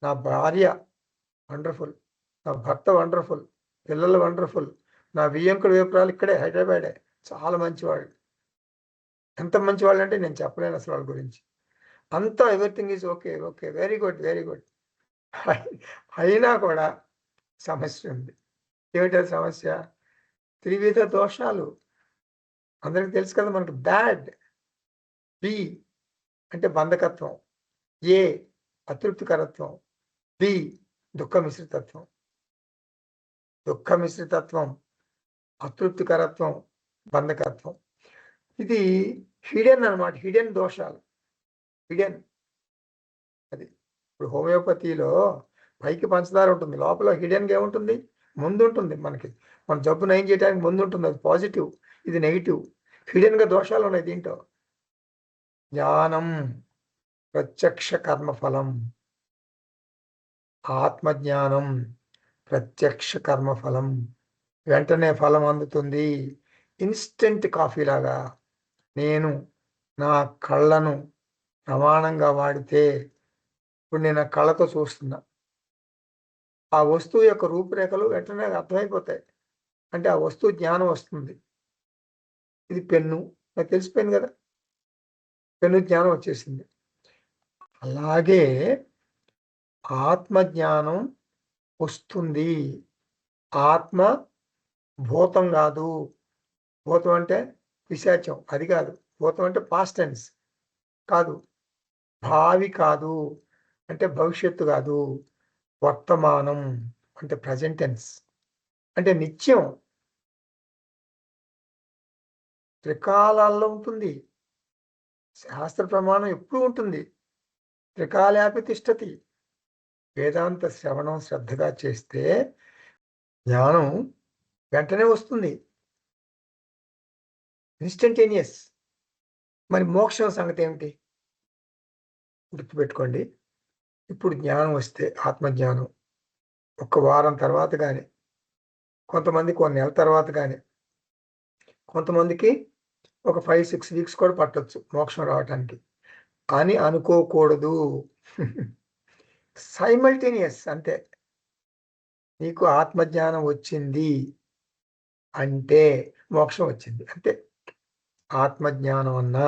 నా భార్య వండర్‌ఫుల్. నా భర్త వండర్‌ఫుల్. పిల్లలు వండర్‌ఫుల్. నా వియ్యంకుడు వేపురాలు ఇక్కడే హైదరాబాదే. చాలా మంచివాళ్ళు. ఎంత మంచివాళ్ళంటే నేను చెప్పలేను అసలు వాళ్ళ గురించి. అంతా everything is okay. Okay. Very good. Very good. అయినా కూడా సమస్య ఉంది. ఏమిటది సమస్య? త్రివిధ దోషాలు. అందరికి తెలుసు కదా! మనకు బ్యాడ్. బి అంటే బంధకత్వం. ఏ అతృప్తికరత్వం. బి దుఃఖ మిశ్రితత్వం. దుఃఖ మిశ్రితత్వం, అతృప్తికరత్వం, బంధకత్వం. ఇది హిడెన్ అనమాట. హిడెన్ దోషాలు. హిడెన్. అది. ఇప్పుడు హోమియోపతిలో పైకి పంచదార ఉంటుంది. లోపల హిడెన్‌గా ఏముంటుంది? ముందుంటుంది మనకి. మన జబ్బు నయం చేయడానికి ముందుంటుంది. అది పాజిటివ్. ఇది నెగెటివ్. హిడెన్‌గా దోషాలున్నాయి దీంట్లో. జ్ఞానం ప్రత్యక్ష కర్మఫలం. ఆత్మజ్ఞానం ప్రత్యక్ష కర్మఫలం. వెంటనే ఫలం అందుతుంది. ఇన్‌స్టంట్ కాఫీలాగా నేను నా కళ్ళను ప్రమాణంగా వాడితే ఇప్పుడు నేను ఆ కళ్ళతో చూస్తున్నా. ఆ వస్తువు యొక్క రూపురేఖలు వెంటనే అర్థమైపోతాయి. అంటే ఆ వస్తువు జ్ఞానం వస్తుంది. ఇది పెన్ను. నాకు తెలిసిపోయింది కదా! పెన్ను జ్ఞానం వచ్చేసింది. అలాగే ఆత్మజ్ఞానం వస్తుంది. ఆత్మ భూతం గాదు. భూతం అంటే పిశాచం. అది కాదు. భూతం అంటే పాస్ట్ టెన్స్ కాదు. భావి కాదు. అంటే భవిష్యత్తు కాదు. వర్తమానం అంటే ప్రెజెంట్ టెన్స్. అంటే నిత్యం. త్రికాలాల్లో ఉంటుంది. శాస్త్ర ప్రమాణం ఎప్పుడూ ఉంటుంది. త్రికాలాపి తిష్టతి. వేదాంత శ్రవణం శ్రద్ధగా చేస్తే జ్ఞానం వెంటనే వస్తుంది. ఇన్‌స్టంటేనియస్. మరి మోక్షం సంగతేమిటి? గుర్తుపెట్టుకోండి. ఇప్పుడు జ్ఞానం వస్తే ఆత్మజ్ఞానం ఒక వారం తర్వాత గాని, కొంతమందికి ఒక నెల తర్వాత గాని, కొంతమందికి ఒక 5, 6 వీక్స్ కూడా పట్టొచ్చు మోక్షం రావటానికి. అని అనుకోకూడదు. సైమల్టేనియస్ అంతే. నీకు ఆత్మజ్ఞానం వచ్చింది అంటే మోక్షం వచ్చింది. అంతే. ఆత్మజ్ఞానం అన్నా,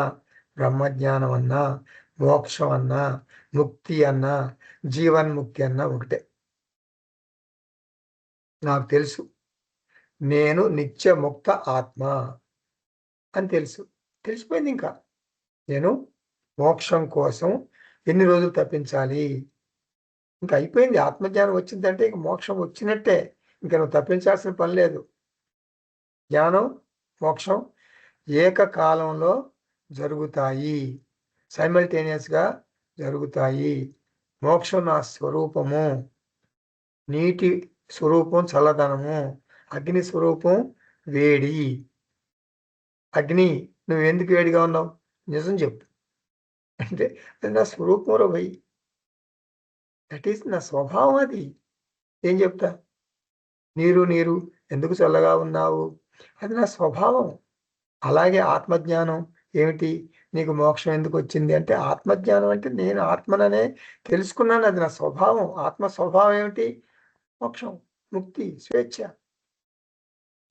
బ్రహ్మజ్ఞానం అన్నా, మోక్షం అన్నా, ముక్తి అన్నా, జీవన్ముక్తి అన్నా ఒకటే. నాకు తెలుసు. నేను నిత్యముక్త ఆత్మ అని తెలుసు. తెలిసిపోయిందింకా. నేను మోక్షం కోసం ఎన్ని రోజులు తప్పించాలి? ఇంకా అయిపోయింది. ఆత్మజ్ఞానం వచ్చిందంటే ఇంక మోక్షం వచ్చినట్టే. ఇంకా నువ్వు తప్పించాల్సిన పని లేదు. జ్ఞానం మోక్షం ఏకకాలంలో జరుగుతాయి, సైమల్టేనియస్గా జరుగుతాయి. మోక్షం నా స్వరూపము, నీటి స్వరూపం చల్లదనము, అగ్ని స్వరూపం వేడి. అగ్ని, నువ్వు ఎందుకు వేడిగా ఉన్నావు? నిజం చెప్పు అంటే అది నా స్వరూపంలో పోయి, దట్ ఈస్ నా స్వభావం. అది ఏం చెప్తా? నీరు నీరు ఎందుకు చల్లగా ఉన్నావు? అది నా స్వభావం. అలాగే ఆత్మజ్ఞానం ఏమిటి? నీకు మోక్షం ఎందుకు వచ్చింది అంటే, ఆత్మజ్ఞానం అంటే నేను ఆత్మననే తెలుసుకున్నాను, అది నా స్వభావం. ఆత్మ స్వభావం ఏమిటి? మోక్షం, ముక్తి, స్వేచ్ఛ,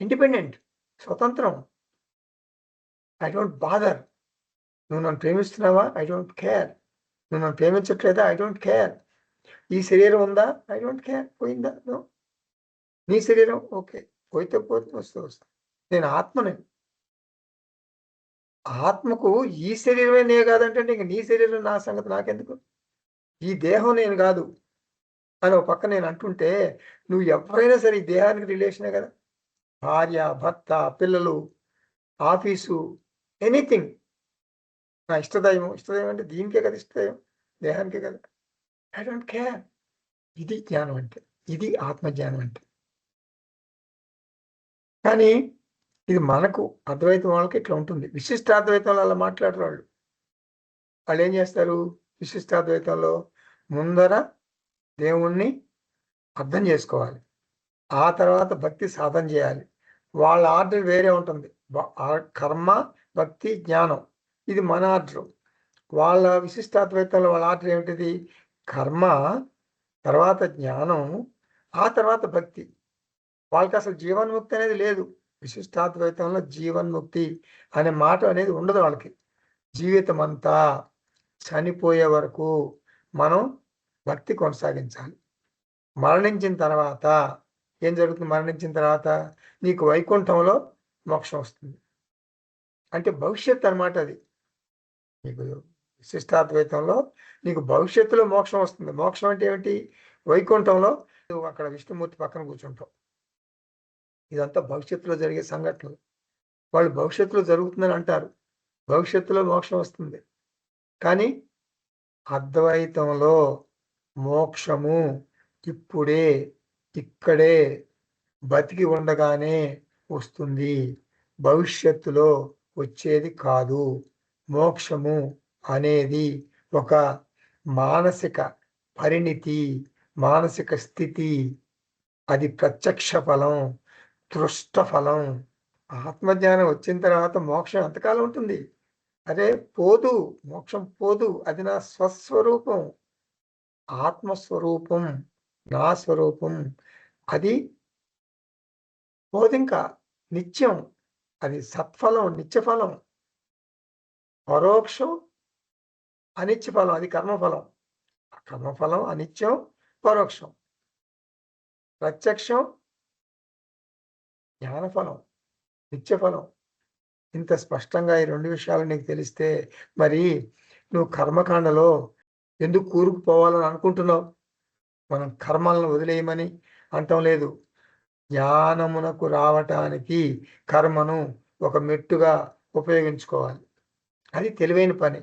ఇండిపెండెంట్, స్వతంత్రం. I don't bother. నువ్వు నన్ను ప్రేమిస్తున్నావా? I don't care. నువ్వు నన్ను ప్రేమించట్లేదా? I don't care. ఈ శరీరం ఉందా? I don't care. పోయిందా? నో. నీ శరీరం ఓకే, పోతే పోతే, వస్తే వస్తా. నేను ఆత్మని. ఆత్మకు ఈ శరీరమే నే కాదంటే ఇంక నీ శరీరం నా సంగతి నాకెందుకు? ఈ దేహం నేను కాదు అని ఒక పక్క నేను అంటుంటే, నువ్వు ఎవరైనా సరే ఈ దేహానికి రిలేషనే కదా. భార్య, భర్త, పిల్లలు, ఆఫీసు, ఎనీథింగ్. నా ఇష్టదైవం. ఇష్టదైవం అంటే దీనికే కదా ఇష్టదైవం, దేహానికే కదా. I don't care. ఇది జ్ఞానం అంటే, ఇది ఆత్మజ్ఞానం అంటే. కానీ ఇది మనకు అద్వైతం వాళ్ళకి ఇట్లా ఉంటుంది. విశిష్టాద్వైతంలో అలా మాట్లాడరు వాళ్ళు. వాళ్ళు ఏం చేస్తారు? విశిష్టాద్వైతంలో ముందర దేవుణ్ణి అర్థం చేసుకోవాలి, ఆ తర్వాత భక్తి సాధన చేయాలి. వాళ్ళ ఆర్డర్ వేరే ఉంటుంది. కర్మ, భక్తి, జ్ఞానం. ఇది మన ఆర్డర్. వాళ్ళ విశిష్టాద్వైతంలో వాళ్ళ ఆర్డర్ ఏమిటిది? కర్మ, తర్వాత జ్ఞానం, ఆ తర్వాత భక్తి. వాళ్ళకి అసలు జీవన్ముక్తి అనేది లేదు. విశిష్టాద్వైతంలో జీవన్ముక్తి అనే మాట అనేది ఉండదు వాళ్ళకి. జీవితం అంతా చనిపోయే వరకు మనం భక్తి కొనసాగించాలి. మరణించిన తర్వాత ఏం జరుగుతుంది? మరణించిన తర్వాత నీకు వైకుంఠంలో మోక్షం వస్తుంది. అంటే భవిష్యత్తు అనమాట అది. నీకు విశిష్టాద్వైతంలో నీకు భవిష్యత్తులో మోక్షం వస్తుంది. మోక్షం అంటే ఏమిటి? వైకుంఠంలో నువ్వు అక్కడ విష్ణుమూర్తి పక్కన కూర్చుంటావు. ఇదంతా భవిష్యత్తులో జరిగే సంఘటనలు. వాళ్ళు భవిష్యత్తులో జరుగుతుందని అంటారు, భవిష్యత్తులో మోక్షం వస్తుంది. కానీ అద్వైతంలో మోక్షము ఇప్పుడే, ఇక్కడే, బతికి ఉండగానే వస్తుంది, భవిష్యత్తులో వచ్చేది కాదు. మోక్షము అనేది ఒక మానసిక పరిణితి, మానసిక స్థితి. అది ప్రత్యక్ష ఫలం, దృష్ట ఫలం. ఆత్మజ్ఞానం వచ్చిన తర్వాత మోక్షం ఎంతకాలం ఉంటుంది? అరే పోదు, మోక్షం పోదు. అది నా స్వస్వరూపం, ఆత్మస్వరూపం, నా స్వరూపం. అది పోదింకా, నిత్యం. అది సత్ఫలం, నిత్యఫలం. పరోక్షం, అనిత్య ఫలం. అది కర్మఫలం. కర్మఫలం అనిత్యం, పరోక్షం. ప్రత్యక్షం జ్ఞానఫలం, నిత్యఫలం. ఇంత స్పష్టంగా ఈ రెండు విషయాలు నీకు తెలిస్తే మరి నువ్వు కర్మకాండలో ఎందుకు కూరుకుపోవాలని అనుకుంటున్నావు? మనం కర్మలను వదిలేయమని అంటం లేదు. జ్ఞానమునకు రావటానికి కర్మను ఒక మెట్టుగా ఉపయోగించుకోవాలి. అది తెలివైన పని.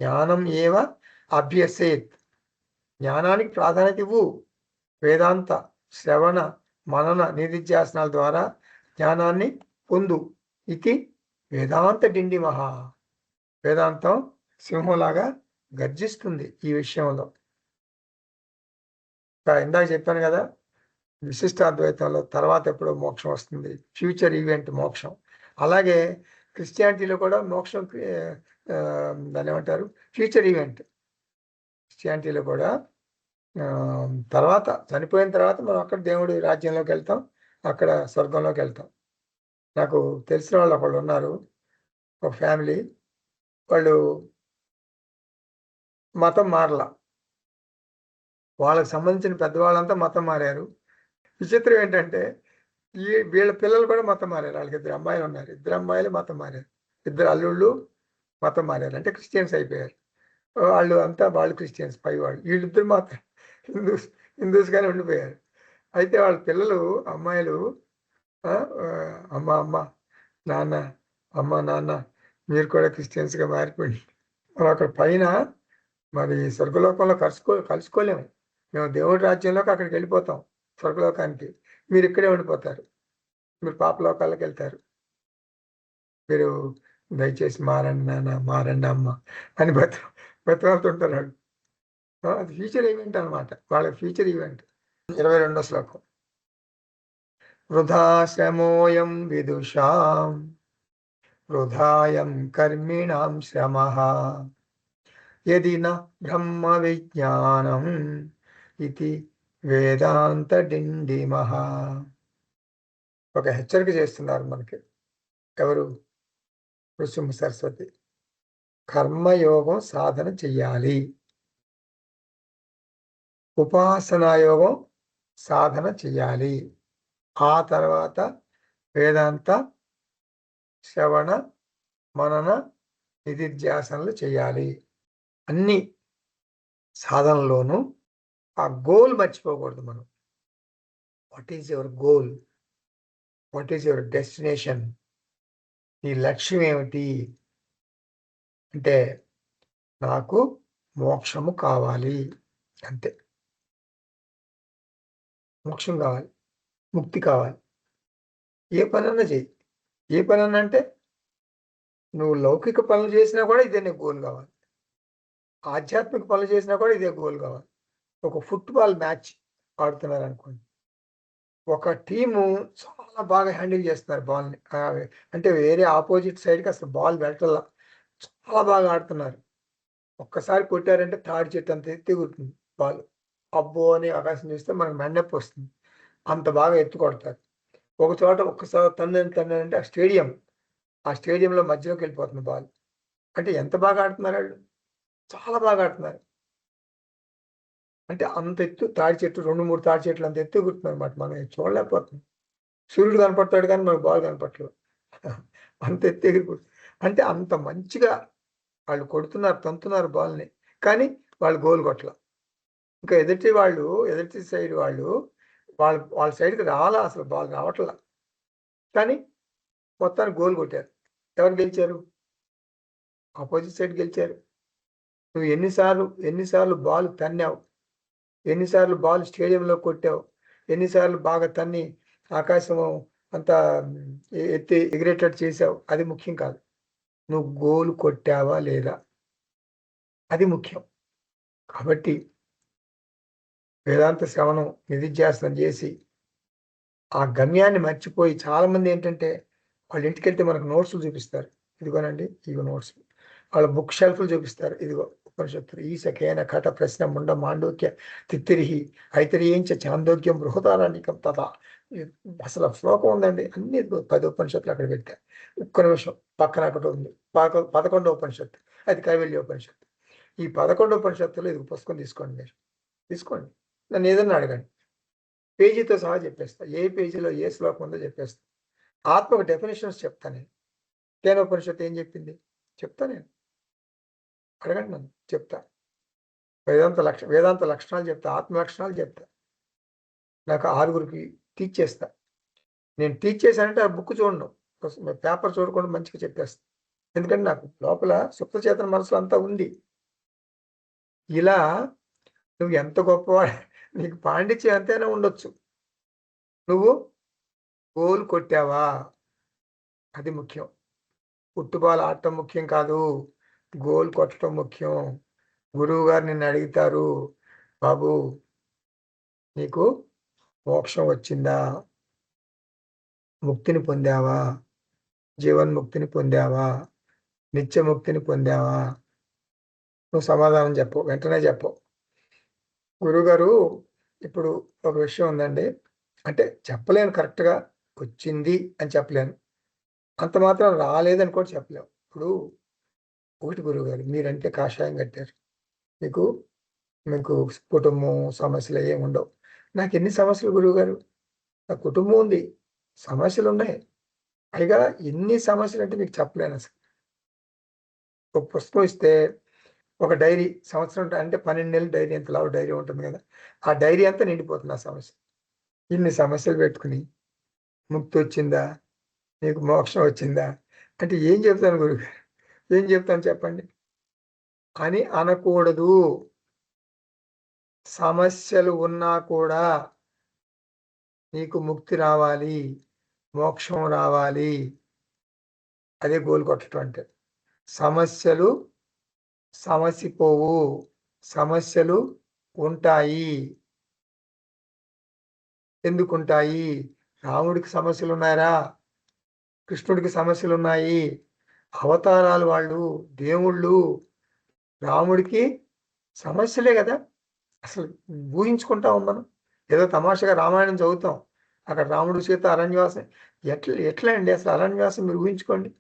జ్ఞానం ఏవ అభ్యసేత్. జ్ఞానానికి ప్రాధాన్యత ఇవ్వు. వేదాంత శ్రవణ మనన నిధిధ్యాసనాల ద్వారా జ్ఞానాన్ని పొందు. ఇది వేదాంత డిండి మహా. వేదాంతం సింహంలాగా గర్జిస్తుంది ఈ విషయంలో. ఇందాక చెప్పాను కదా, విశిష్టాద్వైతంలో తర్వాత ఎప్పుడో మోక్షం వస్తుంది, ఫ్యూచర్ ఈవెంట్ మోక్షం. అలాగే క్రిస్టియానిటీలో కూడా మోక్షం, దాన్ని ఏమంటారు, ఫ్యూచర్ ఈవెంట్. క్రిస్టియానిటీలో కూడా తర్వాత, చనిపోయిన తర్వాత మనం అక్కడ దేవుడి రాజ్యంలోకి వెళ్తాం, అక్కడ స్వర్గంలోకి వెళ్తాం. నాకు తెలిసిన వాళ్ళు ఒకళ్ళు ఉన్నారు, ఒక ఫ్యామిలీ. వాళ్ళు మతం మారలా, వాళ్ళకి సంబంధించిన పెద్దవాళ్ళంతా మతం మారారు. విచిత్రం ఏంటంటే వీళ్ళ పిల్లలు కూడా మతం మారారు. వాళ్ళకి 2 అమ్మాయిలు ఉన్నారు, 2 అమ్మాయిలు మతం మారారు, 2 అల్లుళ్ళు మతం మారారు, అంటే క్రిస్టియన్స్ అయిపోయారు. వాళ్ళు అంతా, వాళ్ళు క్రిస్టియన్స్ పై వాళ్ళు. వీళ్ళిద్దరు మాత్రం హిందూస్ హిందూస్గానే ఉండిపోయారు. అయితే వాళ్ళ పిల్లలు, అమ్మాయిలు అమ్మ అమ్మ నాన్న, అమ్మ నాన్న మీరు కూడా క్రిస్టియన్స్గా మారిపోయింది. మనం అక్కడ పైన మరి స్వర్గలోకంలో కలుసుకోలేము. మేము దేవుడి రాజ్యంలోకి అక్కడికి వెళ్ళిపోతాం, స్వర్గలోకానికి. మీరు ఇక్కడే ఉండిపోతారు, మీరు పాపలోకాలకు వెళ్తారు. మీరు దయచేసి మారండి నాన్న, మారండి అమ్మ అని బతిమాలుతుంటారు వాళ్ళు. అది ఫ్యూచర్ ఈవెంట్ అనమాట, వాళ్ళ ఫ్యూచర్ ఈవెంట్. 22వ శ్లోకం. వృధా శ్రమోయం విదుషాం వృధాయం కర్మిణాం శ్రమః యది న బ్రహ్మ విజ్ఞానం ఇది వేదాంత డిండిమః. ఒక హెచ్చరిక చేస్తున్నారు మనకి. ఎవరు? నృసింహ సరస్వతి. కర్మయోగం సాధన చెయ్యాలి, ఉపాసనాయోగం సాధన చెయ్యాలి. ఆ తర్వాత వేదాంత శ్రవణ మనన నిధిధ్యాసనలు చేయాలి. అన్ని సాధనలోనూ ఆ గోల్ మర్చిపోకూడదు మనం. What is your goal? What is your destination? నీ లక్ష్యం ఏమిటి అంటే, నాకు మోక్షము కావాలి, అంతే. మోక్షం కావాలి, ముక్తి కావాలి. ఏ పనన్నా చెయ్యి. ఏ పనన్నా అంటే నువ్వు లౌకిక పనులు చేసినా కూడా ఇదే నీకు గోల్ కావాలి, ఆధ్యాత్మిక పనులు చేసినా కూడా ఇదే గోల్ కావాలి. ఒక ఫుట్బాల్ మ్యాచ్ ఆడుతున్నారు అనుకోండి, ఒక టీము చాలా బాగా హ్యాండిల్ చేస్తున్నారు బాల్ని, అంటే వేరే ఆపోజిట్ సైడ్కి అసలు బాల్ వెళ్ళటల్లా, చాలా బాగా ఆడుతున్నారు. ఒక్కసారి కొట్టారంటే తాడి చెట్టు అంత ఎత్తి ఎగురుతుంది బాల్. అబ్బో అని ఆకాశం చూస్తే మనకు మెండెప్పి వస్తుంది, అంత బాగా ఎత్తు కొడతారు. ఒక చోట ఒక్కసారి తన్నంటే ఆ స్టేడియంలో మధ్యలోకి వెళ్ళిపోతుంది బాల్. అంటే ఎంత బాగా ఆడుతున్నారు వాళ్ళు, చాలా బాగా ఆడుతున్నారు. అంటే అంత ఎత్తు తాడి చెట్టు, 2-3 తాడి చెట్లు అంత ఎత్తు ఎగురుతుంది అనమాట. మనం చూడలేకపోతున్నాం. సూర్యుడు కనపడతాడు కానీ మనకు బాల్ కనపడలేదు. అంత ఎత్తు ఎగిరిపోతుంది. అంటే అంత మంచిగా వాళ్ళు కొడుతున్నారు, తంతున్నారు బాల్ని, కానీ వాళ్ళు గోల్ కొట్టల. ఇంకా ఎదుటి సైడ్ వాళ్ళు వాళ్ళ సైడ్కి రావాలా, అసలు బాల్ రావట్లా, కానీ మొత్తానికి గోల్ కొట్టారు. ఎవరు గెలిచారు? ఆపోజిట్ సైడ్ గెలిచారు. నువ్వు ఎన్నిసార్లు బాల్ తన్నావు, ఎన్నిసార్లు బాల్ స్టేడియంలో కొట్టావు, ఎన్నిసార్లు బాగా తన్ని ఆకాశం అంతా ఎత్తి ఎగిరేటట్టు చేసావు, అది ముఖ్యం కాదు. నువ్వు గోల్ కొట్టావా లేదా, అది ముఖ్యం. కాబట్టి వేదాంత శ్రవణం నిధిధ్యాసనం చేసి ఆ గమ్యాన్ని మర్చిపోయి, చాలామంది ఏంటంటే వాళ్ళ ఇంటికి వెళ్తే మనకు నోట్స్లు చూపిస్తారు, ఇదిగోనండి ఇదిగో నోట్స్. వాళ్ళ బుక్ షెల్ఫ్లు చూపిస్తారు, ఇదిగో ఉపనిషత్తులు, ఈశకేన కట ప్రశ్న ముండ మాండూక్య తిత్తిరిహి ఐతరీయించ చాందోగ్యం బృహదారణ్యకం తథా. అసలు శ్లోకం ఉందండి, అన్ని 10 ఉపనిషత్తులు అక్కడ పెట్టారు. ఒక్క నిమిషం పక్కన ఒకటి ఉంది, 11వ ఉపనిషత్తు, అది కైవల్య ఉపనిషత్తు. ఈ 11 ఉపనిషత్తులు ఇది పుస్తకం తీసుకోండి, మీరు తీసుకోండి, నన్ను ఏదన్నా అడగండి, పేజీతో సహా చెప్పేస్తా, ఏ పేజీలో ఏ శ్లోకం ఉందో చెప్పేస్తా. ఆత్మకు డెఫినేషన్స్ చెప్తా నేను. కేనోపనిషత్తు ఏం చెప్పింది చెప్తా నేను, అడగండి నన్ను, చెప్తా. వేదాంత లక్షణాలు చెప్తా, ఆత్మ లక్షణాలు చెప్తా. నాకు 6గురికి టీచ్ చేస్తా. నేను టీచ్ చేశానంటే ఆ బుక్ చూడను, పేపర్ చూడకుండా మంచిగా చెప్పేస్తా. ఎందుకంటే నాకు లోపల సుప్త చేతన మనసులో అంతా ఉంది. ఇలా నువ్వు ఎంత గొప్పవాడు, నీకు పాండిత్యం ఎంతైనా ఉండొచ్చు, నువ్వు గోల్ కొట్టావా, అది ముఖ్యం. ఫుట్బాల్ ఆడటం ముఖ్యం కాదు, గోల్ కొట్టడం ముఖ్యం. గురువు గారు నిన్ను అడుగుతారు, బాబు నీకు మోక్షం వచ్చిందా, ముక్తిని పొందావా, జీవన్ముక్తిని పొందావా, నిత్యముక్తిని పొందావా? నువ్వు సమాధానం చెప్పు, వెంటనే చెప్పు. గురువుగారు ఇప్పుడు ఒక విషయం ఉందండి అంటే చెప్పలేను, కరెక్ట్గా వచ్చింది అని చెప్పలేను, అంత మాత్రం రాలేదని కూడా చెప్పలేము. ఇప్పుడు ఒకటి గురువుగారు, మీరంటే కాషాయం కట్టారు, మీకు మీకు కుటుంబం సమస్యలు ఏమి ఉండవు. నాకు ఎన్ని సమస్యలు గురువుగారు, నా కుటుంబం ఉంది, సమస్యలు ఉన్నాయి, పైగా ఎన్ని సమస్యలు అంటే మీకు చెప్పలేను అసలు. ఒక పుస్తకం ఇస్తే ఒక డైరీ సంవత్సరం అంటే 12 నెలలు డైరీ, ఎంత లావు డైరీ ఉంటుంది కదా, ఆ డైరీ అంతా నిండిపోతుంది ఆ సమస్య. ఇన్ని సమస్యలు పెట్టుకుని ముక్తి వచ్చిందా, నీకు మోక్షం వచ్చిందా అంటే ఏం చెప్తాను గురుగారు, ఏం చెప్తాను చెప్పండి అని అనకూడదు. సమస్యలు ఉన్నా కూడా నీకు ముక్తి రావాలి, మోక్షం రావాలి, అదే గోల్ కొట్టడం అంటే. సమస్యలు సమసిపోవు, సమస్యలు ఉంటాయి. ఎందుకుంటాయి? రాముడికి సమస్యలు ఉన్నాయరా, కృష్ణుడికి సమస్యలు ఉన్నాయి. అవతారాలు వాళ్ళు, దేవుళ్ళు. రాముడికి సమస్యలే కదా. అసలు ఊహించుకుంటాం మనం, ఏదో తమాషగా రామాయణం చదువుతాం, అక్కడ రాముడు సీత అరణ్యవాసం. ఎట్లా అండి అసలు అరణ్యవాసం మీరు ఊహించుకోండి.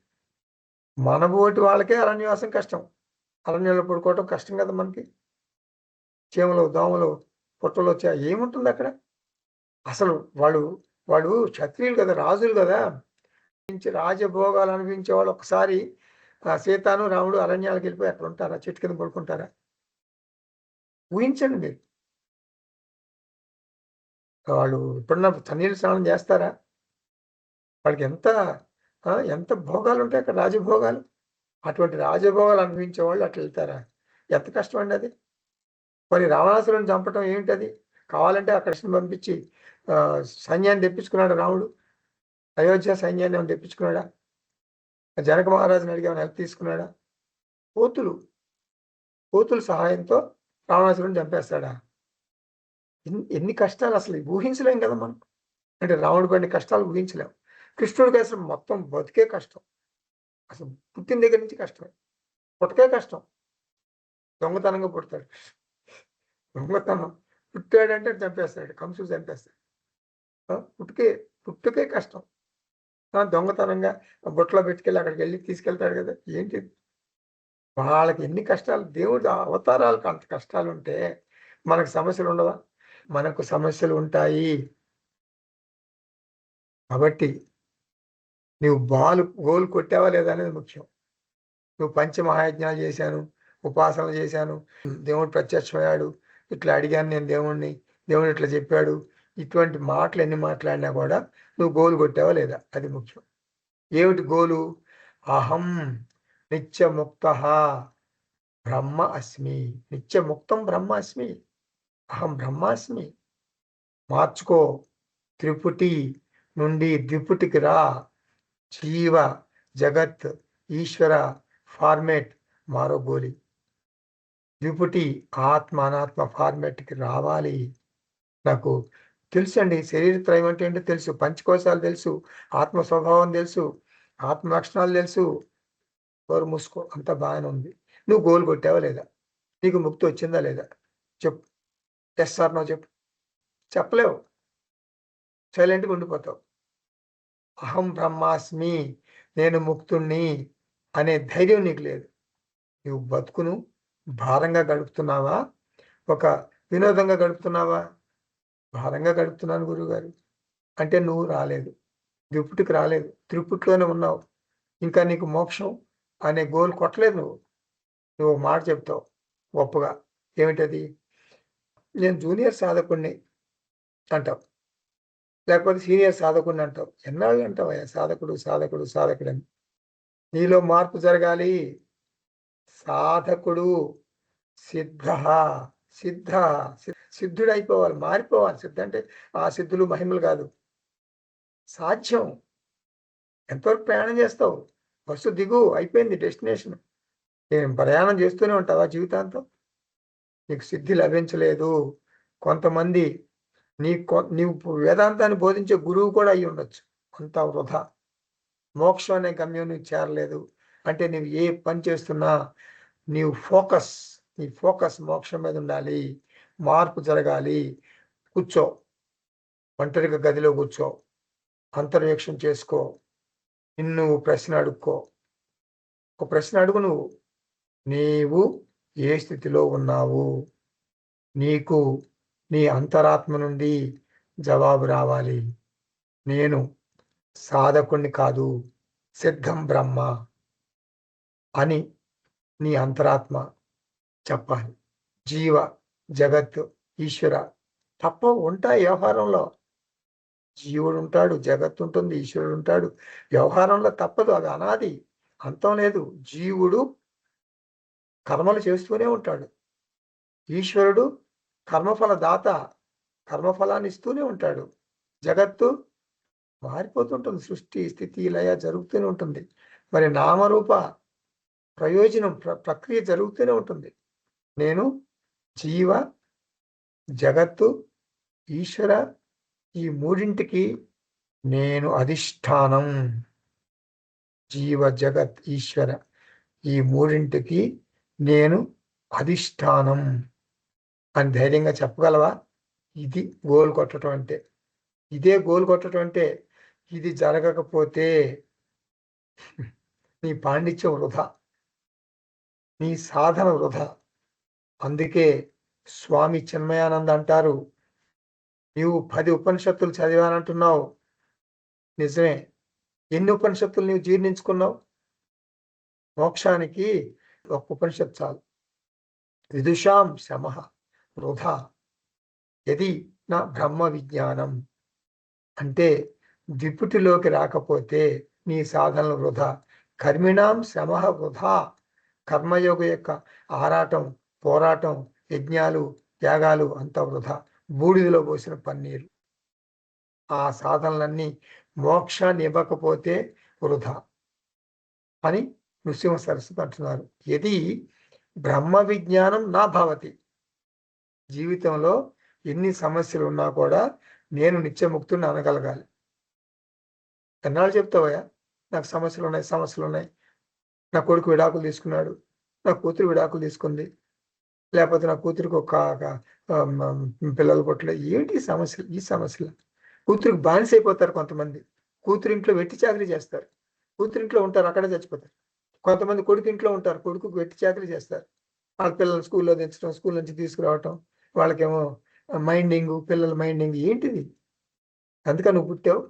మనబోటి వాళ్ళకే అరణ్యవాసం కష్టం, అరణ్యంలో పడుకోవటం కష్టం కదా మనకి. చీమలు, దోమలు, పుట్టలు వచ్చా ఏముంటుంది అక్కడ అసలు. వాళ్ళు వాళ్ళు క్షత్రియులు కదా, రాజులు కదా, రాజభోగాలు అనుభవించే వాళ్ళు ఒకసారి సీతాను రాముడు అరణ్యాలకు వెళ్ళిపోయి అక్కడ ఉంటారా, చెట్టు కింద పడుకుంటారా? ఊహించండి మీరు. వాళ్ళు ఎప్పుడన్నా చన్నీళ్ళు స్నానం చేస్తారా? వాళ్ళకి ఎంత ఎంత భోగాలు ఉంటాయి అక్కడ, రాజభోగాలు. అటువంటి రాజభోగాలు అనుభవించే వాళ్ళు అట్లా వెళ్తారా? ఎంత కష్టం అండి అది. కొన్ని రావణాసురుని చంపటం ఏమిటది? కావాలంటే అక్కడ కృష్ణుని పంపించి సైన్యాన్ని తెప్పించుకున్నాడు రాముడు. అయోధ్య సైన్యాన్ని ఏమైనా తెప్పించుకున్నాడా? జనక మహారాజుని అడిగి ఏమైనా హెల్ప్ తీసుకున్నాడా? కోతుల సహాయంతో రావణాసురుని చంపేస్తాడా? ఎన్ని కష్టాలు అసలు ఊహించలేం కదా మనం. అంటే రాముడి పడిన కష్టాలు ఊహించలేం. కృష్ణుడికి అసలు మొత్తం బతికే కష్టం, అసలు పుట్టిన దగ్గర నుంచి కష్టం, పుట్టకే కష్టం. దొంగతనంగా పుడతాడు, దొంగతనం పుట్టాడంటే చంపేస్తాడు, కంసుడు చంపేస్తాడు. పుట్టుకే కష్టం. దొంగతనంగా బుట్టలో పెట్టుకెళ్ళి అక్కడికి వెళ్ళి తీసుకెళ్తాడు కదా. ఏంటి వాళ్ళకి ఎన్ని కష్టాలు, దేవుడు అవతారాలకు అంత కష్టాలు ఉంటే మనకు సమస్యలు ఉండవా? మనకు సమస్యలు ఉంటాయి. కాబట్టి నువ్వు గోలు కొట్టావా లేదా అనేది ముఖ్యం. నువ్వు పంచమహాయజ్ఞాలు చేశాను, ఉపాసనలు చేశాను, దేవుడు ప్రత్యక్షమయ్యాడు, ఇట్లా అడిగాను నేను దేవుణ్ణి, దేవుడు ఇట్లా చెప్పాడు, ఇటువంటి మాటలు ఎన్ని మాట్లాడినా కూడా నువ్వు గోలు కొట్టావా లేదా అది ముఖ్యం. ఏమిటి గోలు? అహం నిత్యముక్త బ్రహ్మ అస్మి. నిత్యముక్తం బ్రహ్మ అస్మి, అహం బ్రహ్మాస్మి. మార్చుకో, త్రిపుటి నుండి ద్విపుటికి రా. జీవ, జగత్, ఈశ్వర ఫార్మేట్ మారో గోలి. ద్విపుటి ఆత్మ అనాత్మ ఫార్మేట్కి రావాలి. నాకు తెలుసు అండి, శరీరత్రయం అంటే ఏంటో తెలుసు, పంచకోశాలు తెలుసు, ఆత్మ స్వభావం తెలుసు, ఆత్మ లక్షణాలు తెలుసు. గోరు మూసుకో, అంతా బాగానే ఉంది. నువ్వు గోలు కొట్టావా లేదా? నీకు ముక్తి వచ్చిందా లేదా? చెప్పు. ఎస్ ఆర్ నో చెప్పు. చెప్పలేవు, సైలెంట్గా ఉండిపోతావు. అహం బ్రహ్మాస్మి, నేను ముక్తుణ్ణి అనే ధైర్యం నీకు లేదు. నువ్వు బతుకును భారంగా గడుపుతున్నావా, ఒక వినోదంగా గడుపుతున్నావా? భారంగా గడుపుతున్నాను గురువుగారు అంటే నువ్వు రాలేదు, త్రిపుటికి రాలేదు, త్రిపుట్లోనే ఉన్నావు. ఇంకా నీకు మోక్షం అనే గోల్ కొట్టలేదు. నువ్వు మాట చెప్తావు గొప్పగా, ఏమిటది? నేను జూనియర్ సాధకుడిని అంటావు, లేకపోతే సీనియర్ సాధకుడిని అంటావు. ఎన్నాళ్ళు అంటావు సాధకుడు సాధకుడు సాధకుడు అని? నీలో మార్పు జరగాలి. సాధకుడు సిద్ధ, సిద్ధ సిద్ధుడు అయిపోవాలి, మారిపోవాలి. సిద్ధ అంటే ఆ సిద్ధులు మహిమలు కాదు, సాధ్యం. ఎంతవరకు ప్రయాణం చేస్తావు? బస్సు దిగు, అయిపోయింది డెస్టినేషన్. నేను ప్రయాణం చేస్తూనే ఉంటావా జీవితాంతం? నీకు సిద్ధి లభించలేదు. కొంతమంది నీవు వేదాంతాన్ని బోధించే గురువు కూడా అయి ఉండొచ్చు, అంత వృధా. మోక్షం అనే గమ్యం నువ్వు చేరలేదు అంటే నువ్వు ఏ పని చేస్తున్నా నీ ఫోకస్ మోక్షం మీద ఉండాలి. మార్పు జరగాలి. కూర్చో, ఒంటరిగా గదిలో కూర్చో, అంతర్వేక్షం చేసుకో, నిన్ను ప్రశ్న అడుక్కో. ఒక ప్రశ్న అడుగు, నీవు ఏ స్థితిలో ఉన్నావు? నీకు నీ అంతరాత్మ నుండి జవాబు రావాలి. నేను సాధకుణ్ణి కాదు, సిద్ధం బ్రహ్మ అని నీ అంతరాత్మ చెప్పాలి. జీవ, జగత్తు, ఈశ్వర తప్ప ఉంటాయి వ్యవహారంలో. జీవుడు ఉంటాడు, జగత్తు ఉంటుంది, ఈశ్వరుడు ఉంటాడు. వ్యవహారంలో తప్పదు, అది అనాది, అంతం లేదు. జీవుడు కర్మలు చేస్తూనే ఉంటాడు. ఈశ్వరుడు కర్మఫల దాత, కర్మఫలాన్ని ఇస్తూనే ఉంటాడు. జగత్తు మారిపోతుంటుంది, సృష్టి స్థితి లయ జరుగుతూనే ఉంటుంది. మరి నామరూప ప్రయోజనం ప్రక్రియ జరుగుతూనే ఉంటుంది. నేను జీవ, జగత్తు, ఈశ్వర ఈ మూడింటికి నేను అధిష్టానం. జీవ, జగత్, ఈశ్వర ఈ మూడింటికి నేను అధిష్టానం అని ధైర్యంగా చెప్పగలవా? ఇది గోల్ కొట్టడం అంటే. ఇదే గోల్ కొట్టడం అంటే. ఇది జరగకపోతే నీ పాండిత్యం వృధా, నీ సాధన వృధా. అందుకే స్వామి చిన్మయానంద అంటారు, నీవు 10 ఉపనిషత్తులు చదివానంటున్నావు, నిజమే. ఎన్ని ఉపనిషత్తులు నీవు జీర్ణించుకున్నావు? మోక్షానికి ఒక ఉపనిషత్తు చాలు. విదుషాం శమః వృధా యది నా బ్రహ్మ విజ్ఞానం. అంటే ద్విపుటిలోకి రాకపోతే నీ సాధనలు వృధా. కర్మిణాం శమః వృధా. కర్మయోగ యొక్క ఆరాటం, పోరాటం, యజ్ఞాలు, త్యాగాలు అంతా వృధా, బూడిదలో పోసిన పన్నీరు. ఆ సాధనలన్నీ మోక్షాన్ని ఇవ్వకపోతే వృధా అని నృసింహ సరస్వతి అంటున్నారు. ఇది బ్రహ్మ విజ్ఞానం నా భవతి. జీవితంలో ఎన్ని సమస్యలు ఉన్నా కూడా నేను నిత్యముక్తుని అనగలగాలి. ఎన్నాళ్ళు చెప్తావయ్యా నాకు సమస్యలు ఉన్నాయి, నా కొడుకు విడాకులు తీసుకున్నాడు, నా కూతురు విడాకులు తీసుకుంది, లేకపోతే నా కూతురికి ఒక పిల్లలు పుట్టలేదు. ఏంటి సమస్యలు? ఈ సమస్యలు కూతురికి బానిస అయిపోతారు కొంతమంది. కూతురు ఇంట్లో వెట్టి చాకరీ చేస్తారు, కూతురింట్లో ఉంటారు, అక్కడే చచ్చిపోతారు. కొంతమంది కొడుకు ఇంట్లో ఉంటారు, కొడుకు వెట్టి చాకరీ చేస్తారు. వాళ్ళ పిల్లలు స్కూల్లో తెచ్చడం, స్కూల్ నుంచి తీసుకురావటం, వాళ్ళకేమో మైండింగ్, పిల్లల మైండింగ్. ఏంటిది? అందుకని నువ్వు పుట్టావు?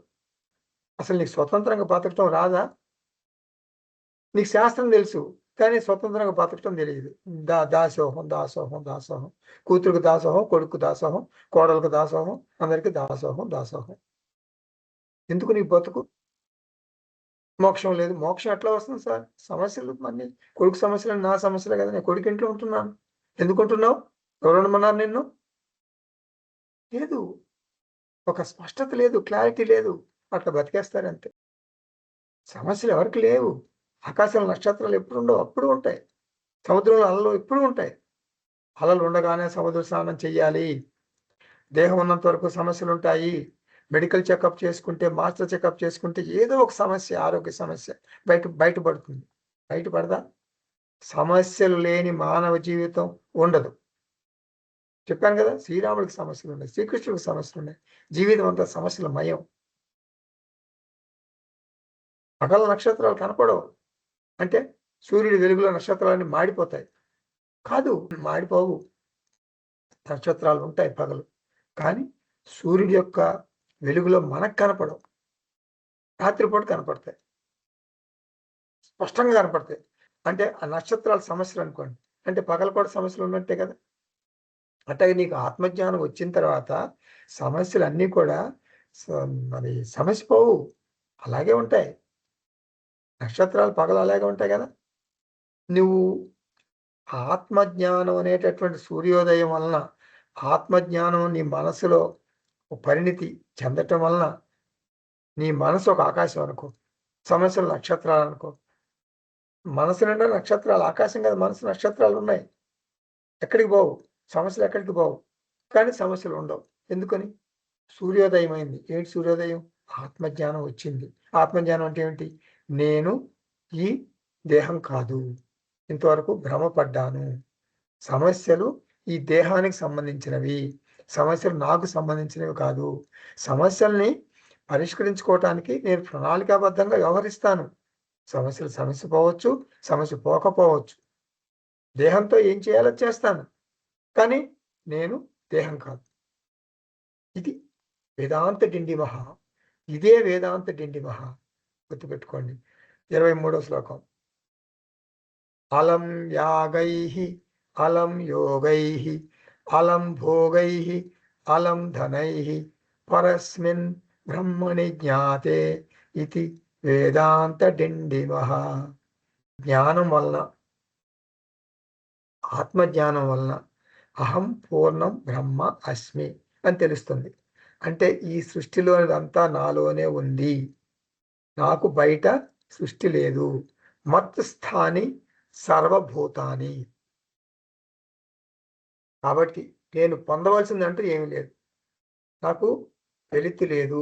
అసలు నీకు స్వతంత్రంగా బతకటం రాదా? నీకు శాస్త్రం తెలుసు, కానీ స్వతంత్రంగా బతకటం తెలియదు. దాసోహం దాసోహం దాసోహం. కూతురుకు దాసోహం, కొడుకు దాసోహం, కోడలకు దాసోహం, అందరికీ దాసోహం దాసోహం. ఎందుకు నీ బతుకు? మోక్షం లేదు. మోక్షం ఎట్లా వస్తుంది సార్? సమస్యలు మళ్ళీ కొడుకు సమస్యలు నా సమస్యలే కదా. నేను కొడుకు ఇంట్లో ఉంటున్నాను. ఎందుకు ఉంటున్నావు? ఎవరు ఉండమన్నారు నిన్ను? లేదు, ఒక స్పష్టత లేదు, క్లారిటీ లేదు, అట్లా బతికేస్తారంతే. సమస్యలు ఎవరికి లేవు. ఆకాశంలో నక్షత్రాలు ఎప్పుడు ఉండవు, అప్పుడు ఉంటాయి. సముద్రంలో అలలు ఎప్పుడు ఉంటాయి. అలలు ఉండగానే సముద్ర స్నానం చెయ్యాలి. దేహం ఉన్నంత వరకు సమస్యలు ఉంటాయి. మెడికల్ చెకప్ చేసుకుంటే, మాస్టర్ చెకప్ చేసుకుంటే ఏదో ఒక సమస్య, ఆరోగ్య సమస్య బయటపడుతుంది. బయటపడదా? సమస్యలు లేని మానవ జీవితం ఉండదు. చెప్పాను కదా, శ్రీరాముడికి సమస్యలు ఉన్నాయి, శ్రీకృష్ణుడికి సమస్యలు ఉన్నాయి. జీవితం అంతా సమస్యల మయం. పగల నక్షత్రాలు కనపడవు అంటే సూర్యుడి వెలుగులో నక్షత్రాలన్నీ మాడిపోతాయి. కాదు, మాడిపోవు. నక్షత్రాలు ఉంటాయి పగలు, కానీ సూర్యుడి యొక్క వెలుగులో మనకు కనపడవు. రాత్రిపూట కనపడతాయి, స్పష్టంగా కనపడతాయి. అంటే ఆ నక్షత్రాల సమస్యలు అనుకోండి, అంటే పగలపూట సమస్యలు ఉన్నట్టే కదా. అట్లాగే నీకు ఆత్మజ్ఞానం వచ్చిన తర్వాత సమస్యలు అన్నీ కూడా మరి సమస్య పోవు, అలాగే ఉంటాయి. నక్షత్రాలు పగలు అలాగే ఉంటాయి కదా. నువ్వు ఆత్మజ్ఞానం అనేటటువంటి సూర్యోదయం వలన, ఆత్మజ్ఞానం నీ మనసులో పరిణితి చెందటం వలన, నీ మనసు ఒక ఆకాశం అనుకో, సమస్యలు నక్షత్రాలు అనుకో. మనసు నిండా నక్షత్రాలు, ఆకాశం కదా మనసు, నక్షత్రాలు ఉన్నాయి. ఎక్కడికి పోవు సమస్యలు, ఎక్కడికి పోవు. కానీ సమస్యలు ఉండవు. ఎందుకని? సూర్యోదయం అయింది. ఏంటి సూర్యోదయం? ఆత్మజ్ఞానం వచ్చింది. ఆత్మజ్ఞానం అంటే ఏమిటి? నేను ఈ దేహం కాదు, ఇంతవరకు భ్రమపడ్డాను. సమస్యలు ఈ దేహానికి సంబంధించినవి, సమస్యలు నాకు సంబంధించినవి కాదు. సమస్యల్ని పరిష్కరించుకోవటానికి నేను ప్రణాళికాబద్ధంగా వ్యవహరిస్తాను. సమస్య పోవచ్చు, సమస్య పోకపోవచ్చు. దేహంతో ఏం చేయాలో చేస్తాను, కానీ నేను దేహం కాదు. ఇది వేదాంత డిండిమహ. ఇదే వేదాంత డిండిమహ. గుర్తుపెట్టుకోండి. 23వ శ్లోకం. అలం యాగైః అలం యోగై అలం భోగై అలం ధనై పరస్మిన్ బ్రహ్మణి జ్ఞాతే ఇది వేదాంత డిండిమః. జ్ఞానం వలన, ఆత్మజ్ఞానం వలన అహం పూర్ణం బ్రహ్మ అస్మి అని తెలుస్తుంది. అంటే ఈ సృష్టిలోనిదంతా నాలోనే ఉంది, నాకు బయట సృష్టి లేదు. మత్ స్థాని సర్వభూతాని. కాబట్టి నేను పొందవలసిందంటూ ఏమీ లేదు. నాకు వెలితి లేదు,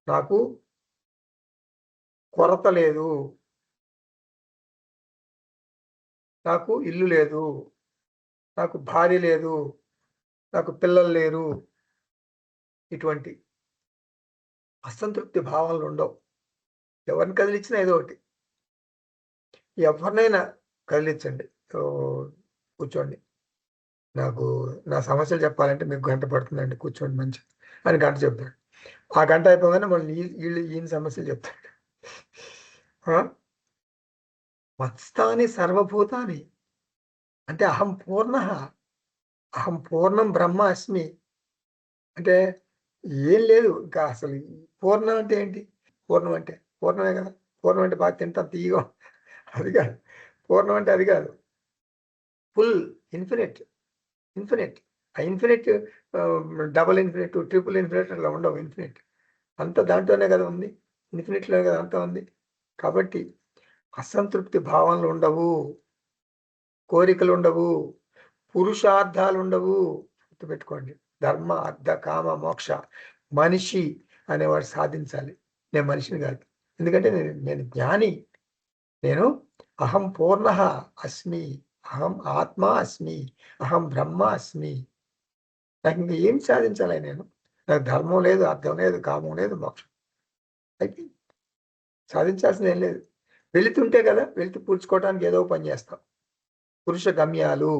నాకు కొరత లేదు, నాకు ఇల్లు లేదు, నాకు భార్య లేదు, నాకు పిల్లలు లేరు. ఇటువంటి అసంతృప్తి భావనలు ఉండవు. ఎవరిని కదిలించినా ఏదో ఒకటి. ఎవరినైనా కదిలించండి, కూర్చోండి, నాకు నా సమస్యలు చెప్పాలంటే మీకు గంట పడుతుందండి, కూర్చోండి మంచిగా అని గంట చెప్తాడు. ఆ గంట అయిపోగానే మళ్ళీ ఈయన సమస్యలు చెప్తాడు. మత్స్థాని సర్వభూతాని అంటే అహం పూర్ణ, అహం పూర్ణం బ్రహ్మ అస్మి. అంటే ఏం లేదు ఇంకా అసలు. పూర్ణం అంటే ఏంటి? పూర్ణం అంటే పూర్ణమే కదా. పూర్ణం అంటే బాగా తింటాం తీయగా, అది కాదు. పూర్ణం అంటే అది కాదు. Full, infinite. ఇన్ఫినిట్. ఆ infinite double infinite, triple infinite అలా ఉండవు. ఇన్ఫినిట్ అంత దాంట్లోనే కదా ఉంది, ఇన్ఫినిట్లోనే కదా అంతా ఉంది. కాబట్టి అసంతృప్తి భావనలు ఉండవు, కోరికలు ఉండవు, పురుషార్థాలు ఉండవు. గుర్తుపెట్టుకోండి, ధర్మ అర్థ కామ మోక్ష. మనిషి అనేవాడు సాధించాలి, నేను మనిషిని కాదు. ఎందుకంటే నేను జ్ఞాని. నేను అహం పూర్ణ అస్మి, అహం ఆత్మ అస్మి, అహం బ్రహ్మ అస్మి. నాకు ఇంకా ఏం సాధించాలి నేను? నాకు ధర్మం లేదు, అర్థం లేదు, కామం లేదు, మోక్షం అయితే సాధించాల్సింది ఏం లేదు. వెళుతుంటే కదా, వెళుతూ పూడ్చుకోవడానికి ఏదో పని చేస్తాం. పురుష గమ్యాలు,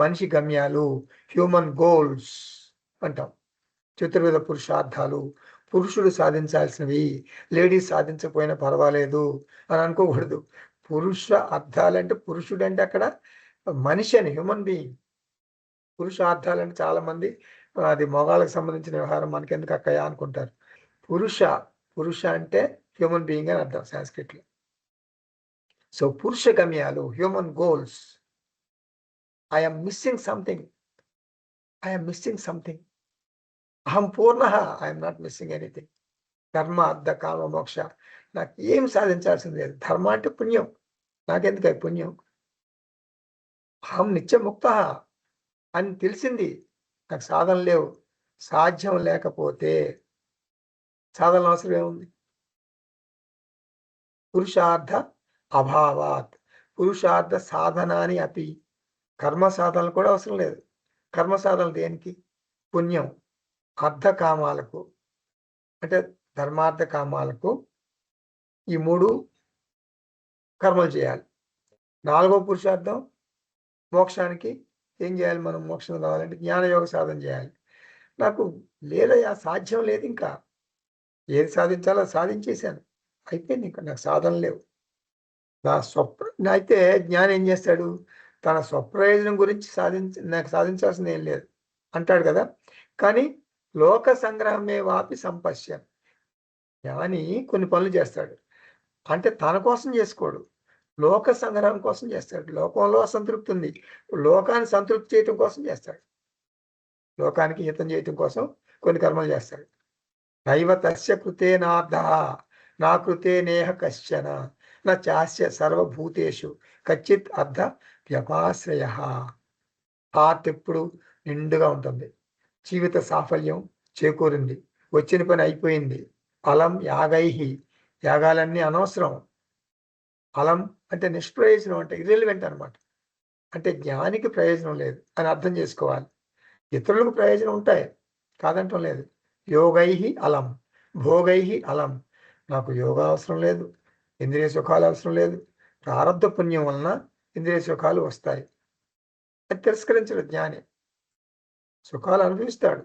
మనిషి గమ్యాలు, హ్యూమన్ గోల్స్ అంటాం. చతుర్విధ పురుషార్థాలు, పురుషుడు సాధించాల్సినవి, లేడీస్ సాధించకపోయినా పర్వాలేదు అని అనుకోకూడదు. పురుష అర్థాలంటే పురుషుడు అంటే అక్కడ మనిషి అని, హ్యూమన్ బీయింగ్. పురుషార్థాలంటే చాలా మంది అది మొగాళ్ళకి సంబంధించిన వ్యవహారం, మనకెందుకు అక్కయ్య అనుకుంటారు. పురుష అంటే హ్యూమన్ బీయింగ్ అని అర్థం సాంస్క్రిట్లో. సో పురుష గమ్యాలు, human goals. I'm missing something, I'm missing something. అహం పూర్ణ, ఐఎమ్ నాట్ మిస్సింగ్ ఎనీథింగ్. ధర్మ అర్థ కామ మోక్ష, నాకు ఏం సాధించాల్సింది లేదు. ధర్మ అంటే పుణ్యం, నాకెందుకు పుణ్యం? అహం నిత్యముక్త అని తెలిసింది, నాకు సాధన లేవు. సాధ్యం లేకపోతే సాధన అవసరం ఏముంది? పురుషార్థ అభావాత్, పురుషార్థ సాధనాని అపి. కర్మ సాధనలు కూడా అవసరం లేదు. కర్మ సాధనలు దేనికి? పుణ్యం, అర్థ కామాలకు, అంటే ధర్మార్థ కామాలకు ఈ 3 కర్మలు చేయాలి. 4వ పురుషార్థం మోక్షానికి ఏం చేయాలి? మనం మోక్షం కావాలంటే జ్ఞానయోగ సాధన చేయాలి. నాకు లేదయ్యా, సాధ్యం లేదు. ఇంకా ఏది సాధించాలో సాధించేశాను, అయిపోయింది. ఇంకా నాకు సాధన లేవు. నా అయితే జ్ఞానం ఏం చేస్తాడు? తన స్వప్రయోజనం గురించి నాకు సాధించాల్సింది ఏం లేదు అంటాడు కదా. కానీ లోక సంగ్రహమే వాపి సంపశ్య. జ్ఞాని కొన్ని పనులు చేస్తాడు, అంటే తన కోసం చేసుకోడు, లోక సంగ్రహం కోసం చేస్తాడు. లోకంలో అసంతృప్తి ఉంది, లోకాన్ని సంతృప్తి చేయటం కోసం చేస్తాడు. లోకానికి హితం చేయటం కోసం కొన్ని కర్మలు చేస్తాడు. నైవ తస్య కృతే నార్థ, నా కృతే నేహ కశ్చన, నా చాస్య సర్వభూతేషు కచ్చిత్ అర్థ వ్యపాశ్రయ. హార్ట్ ఎప్పుడు నిండుగా ఉంటుంది, జీవిత సాఫల్యం చేకూరింది, వచ్చిన పని అయిపోయింది. ఫలం యాగై, యాగాలన్నీ అనవసరం. ఫలం అంటే నిష్ప్రయోజనం, అంటే ఇర్రెలివెంట్ అనమాట. అంటే జ్ఞానికి ప్రయోజనం లేదు అని అర్థం చేసుకోవాలి. ఇతరులకు ప్రయోజనం ఉంటాయి, కాదంటం లేదు. యోగై అలం, భోగై అలం. నాకు యోగా అవసరం లేదు, ఇంద్రియ సుఖాలు అవసరం లేదు. ప్రారంధ పుణ్యం వలన ఇంద్రియ సుఖాలు వస్తాయి, అది తిరస్కరించడు జ్ఞాని. సుఖాలు అనుభవిస్తాడు.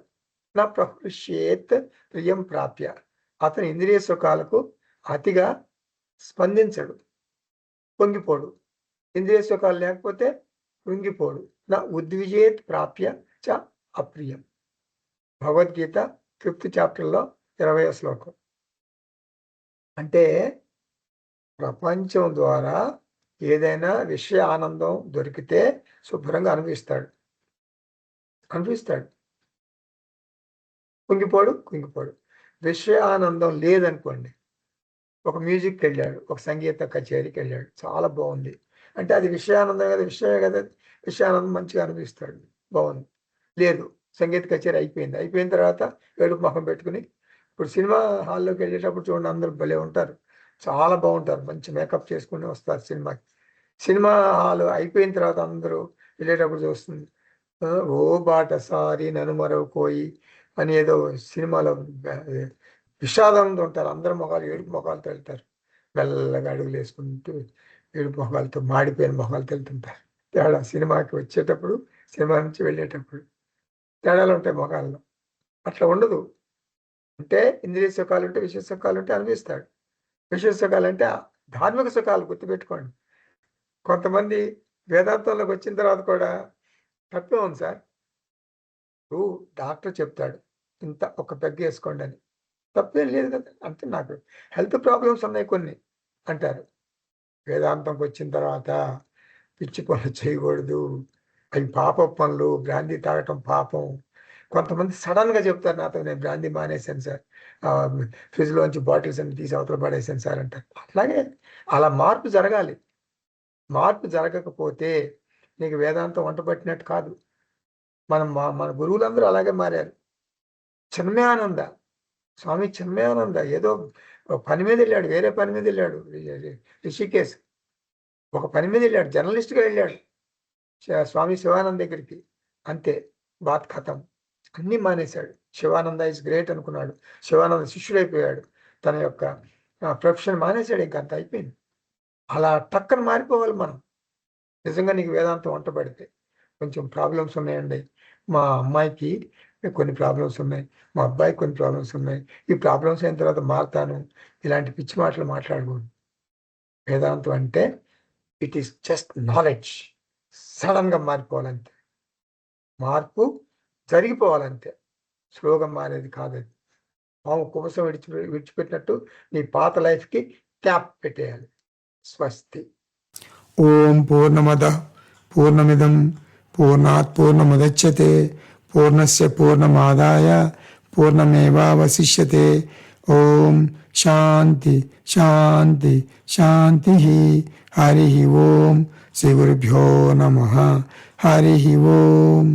నా ప్రహృష్యేత్ ప్రియం ప్రాప్య. అతని ఇంద్రియ సుఖాలకు అతిగా స్పందించడు, పొంగిపోడు. ఇంద్రియ సుఖాలు లేకపోతే కృంగిపోడు. నా ఉద్విజేత్ ప్రాప్య చ అప్రియం. భగవద్గీత 5th చాప్టర్లో 20వ శ్లోకం. అంటే ప్రపంచం ద్వారా ఏదైనా విషయ ఆనందం దొరికితే శుభ్రంగా అనిపిస్తాడు. కుంగిపోడు. విషయ ఆనందం లేదనుకోండి, ఒక మ్యూజిక్కి వెళ్ళాడు, ఒక సంగీత కచేరీకి వెళ్ళాడు, చాలా బాగుంది అంటే అది విషయానందం కదా, విషయానందం మంచిగా అనిపిస్తాడు, బాగుంది. లేదు, సంగీత కచేరీ అయిపోయిన తర్వాత ఏడుపు మొహం పెట్టుకుని, ఇప్పుడు సినిమా హాల్లోకి వెళ్ళేటప్పుడు చూడండి, అందరూ భలే ఉంటారు, చాలా బాగుంటారు, మంచి మేకప్ చేసుకుని వస్తారు సినిమాకి. సినిమా హాల్ అయిపోయిన తర్వాత అందరూ వెళ్ళేటప్పుడు చూస్తుంది, ఓ బాటసారి నన్ను మరవకోయి అని ఏదో సినిమాలో విషాదంతో ఉంటారు, అందరు మొహాలు ఏడుపు మొహాలతో వెళ్తారు, మెల్లగా అడుగులు వేసుకుంటూ ఏడుపు మొహాలతో, మాడిపోయిన మొహాలతో వెళ్తుంటారు. తేడా సినిమాకి వచ్చేటప్పుడు, సినిమా నుంచి వెళ్ళేటప్పుడు తేడాలు ఉంటాయి మొహాల్లో. అట్లా ఉండదు. అంటే ఇంద్రియ సుఖాలు ఉంటే, విషయ సుఖాలు ఉంటే అనిపిస్తాడు. విషయ సుఖాలు అంటే ధార్మిక సుఖాలు, గుర్తుపెట్టుకోండి. కొంతమంది వేదాంతంలోకి వచ్చిన తర్వాత కూడా తప్పే ఉంది సార్, నువ్వు డాక్టర్ చెప్తాడు ఇంత ఒక పెగ్గ వేసుకోండి అని, తప్పేం లేదు కదా, అంటే నాకు హెల్త్ ప్రాబ్లమ్స్ ఉన్నాయి కొన్ని అంటారు. వేదాంతంకి వచ్చిన తర్వాత పిచ్చి పనులు చేయకూడదు, అవి పాప పనులు, బ్రాందీ తాగటం పాపం. కొంతమంది సడన్గా చెప్తారు నాతో, నేను బ్రాందీ మానేశాను సార్, ఫ్రిడ్జ్లోంచి బాటిల్స్ అన్ని తీసి అవతల పడేసాను సార్ అంటారు. అట్లాగే అలా మార్పు జరగాలి. మార్పు జరగకపోతే నీకు వేదాంతం వంట పట్టినట్టు కాదు. మన గురువులందరూ అలాగే మారారు. చిన్మయానంద స్వామి, చిన్మయానంద ఏదో పని మీద వెళ్ళాడు, వేరే పని మీద వెళ్ళాడు, రిషికేశ్ ఒక పని మీద వెళ్ళాడు, జర్నలిస్ట్గా వెళ్ళాడు స్వామి శివానంద దగ్గరికి, అంతే, బాత్ ఖతం, అన్నీ మానేశాడు. శివానంద ఇస్ గ్రేట్ అనుకున్నాడు, శివానంద శిష్యుడైపోయాడు, తన యొక్క ప్రొఫెషన్ మానేశాడు, ఇంక అంత అయిపోయింది. అలా టక్కన మారిపోవాలి మనం. నిజంగా నీకు వేదాంతం వంట పడితే. కొంచెం ప్రాబ్లమ్స్ ఉన్నాయండి, మా అమ్మాయికి కొన్ని ప్రాబ్లమ్స్ ఉన్నాయి, మా అబ్బాయికి కొన్ని ప్రాబ్లమ్స్ ఉన్నాయి, ఈ ప్రాబ్లమ్స్ అయిన తర్వాత మారుతాను, ఇలాంటి పిచ్చి మాటలు మాట్లాడకూడదు. వేదాంతం అంటే ఇట్ ఈస్ జస్ట్ నాలెడ్జ్. సడన్గా మారిపోవాలంతే, మార్పు జరిగిపోవాలంతే, స్లోగా మారేది కాదది. పాము కుబసం విడిచిపెట్టినట్టు నీ పాత లైఫ్కి క్యాప్ పెట్టేయాలి. స్వస్తి. ఓం పూర్ణమద పూర్ణమిదం పూర్ణాత్ పూర్ణముదచ్యతే పూర్ణస్య పూర్ణమాదాయ పూర్ణమేవావశిష్యతే. ఓం శాంతి శాంతి శాంతి. హరి ఓం. శ్రీ గురుభ్యో నమః. హరి ఓం.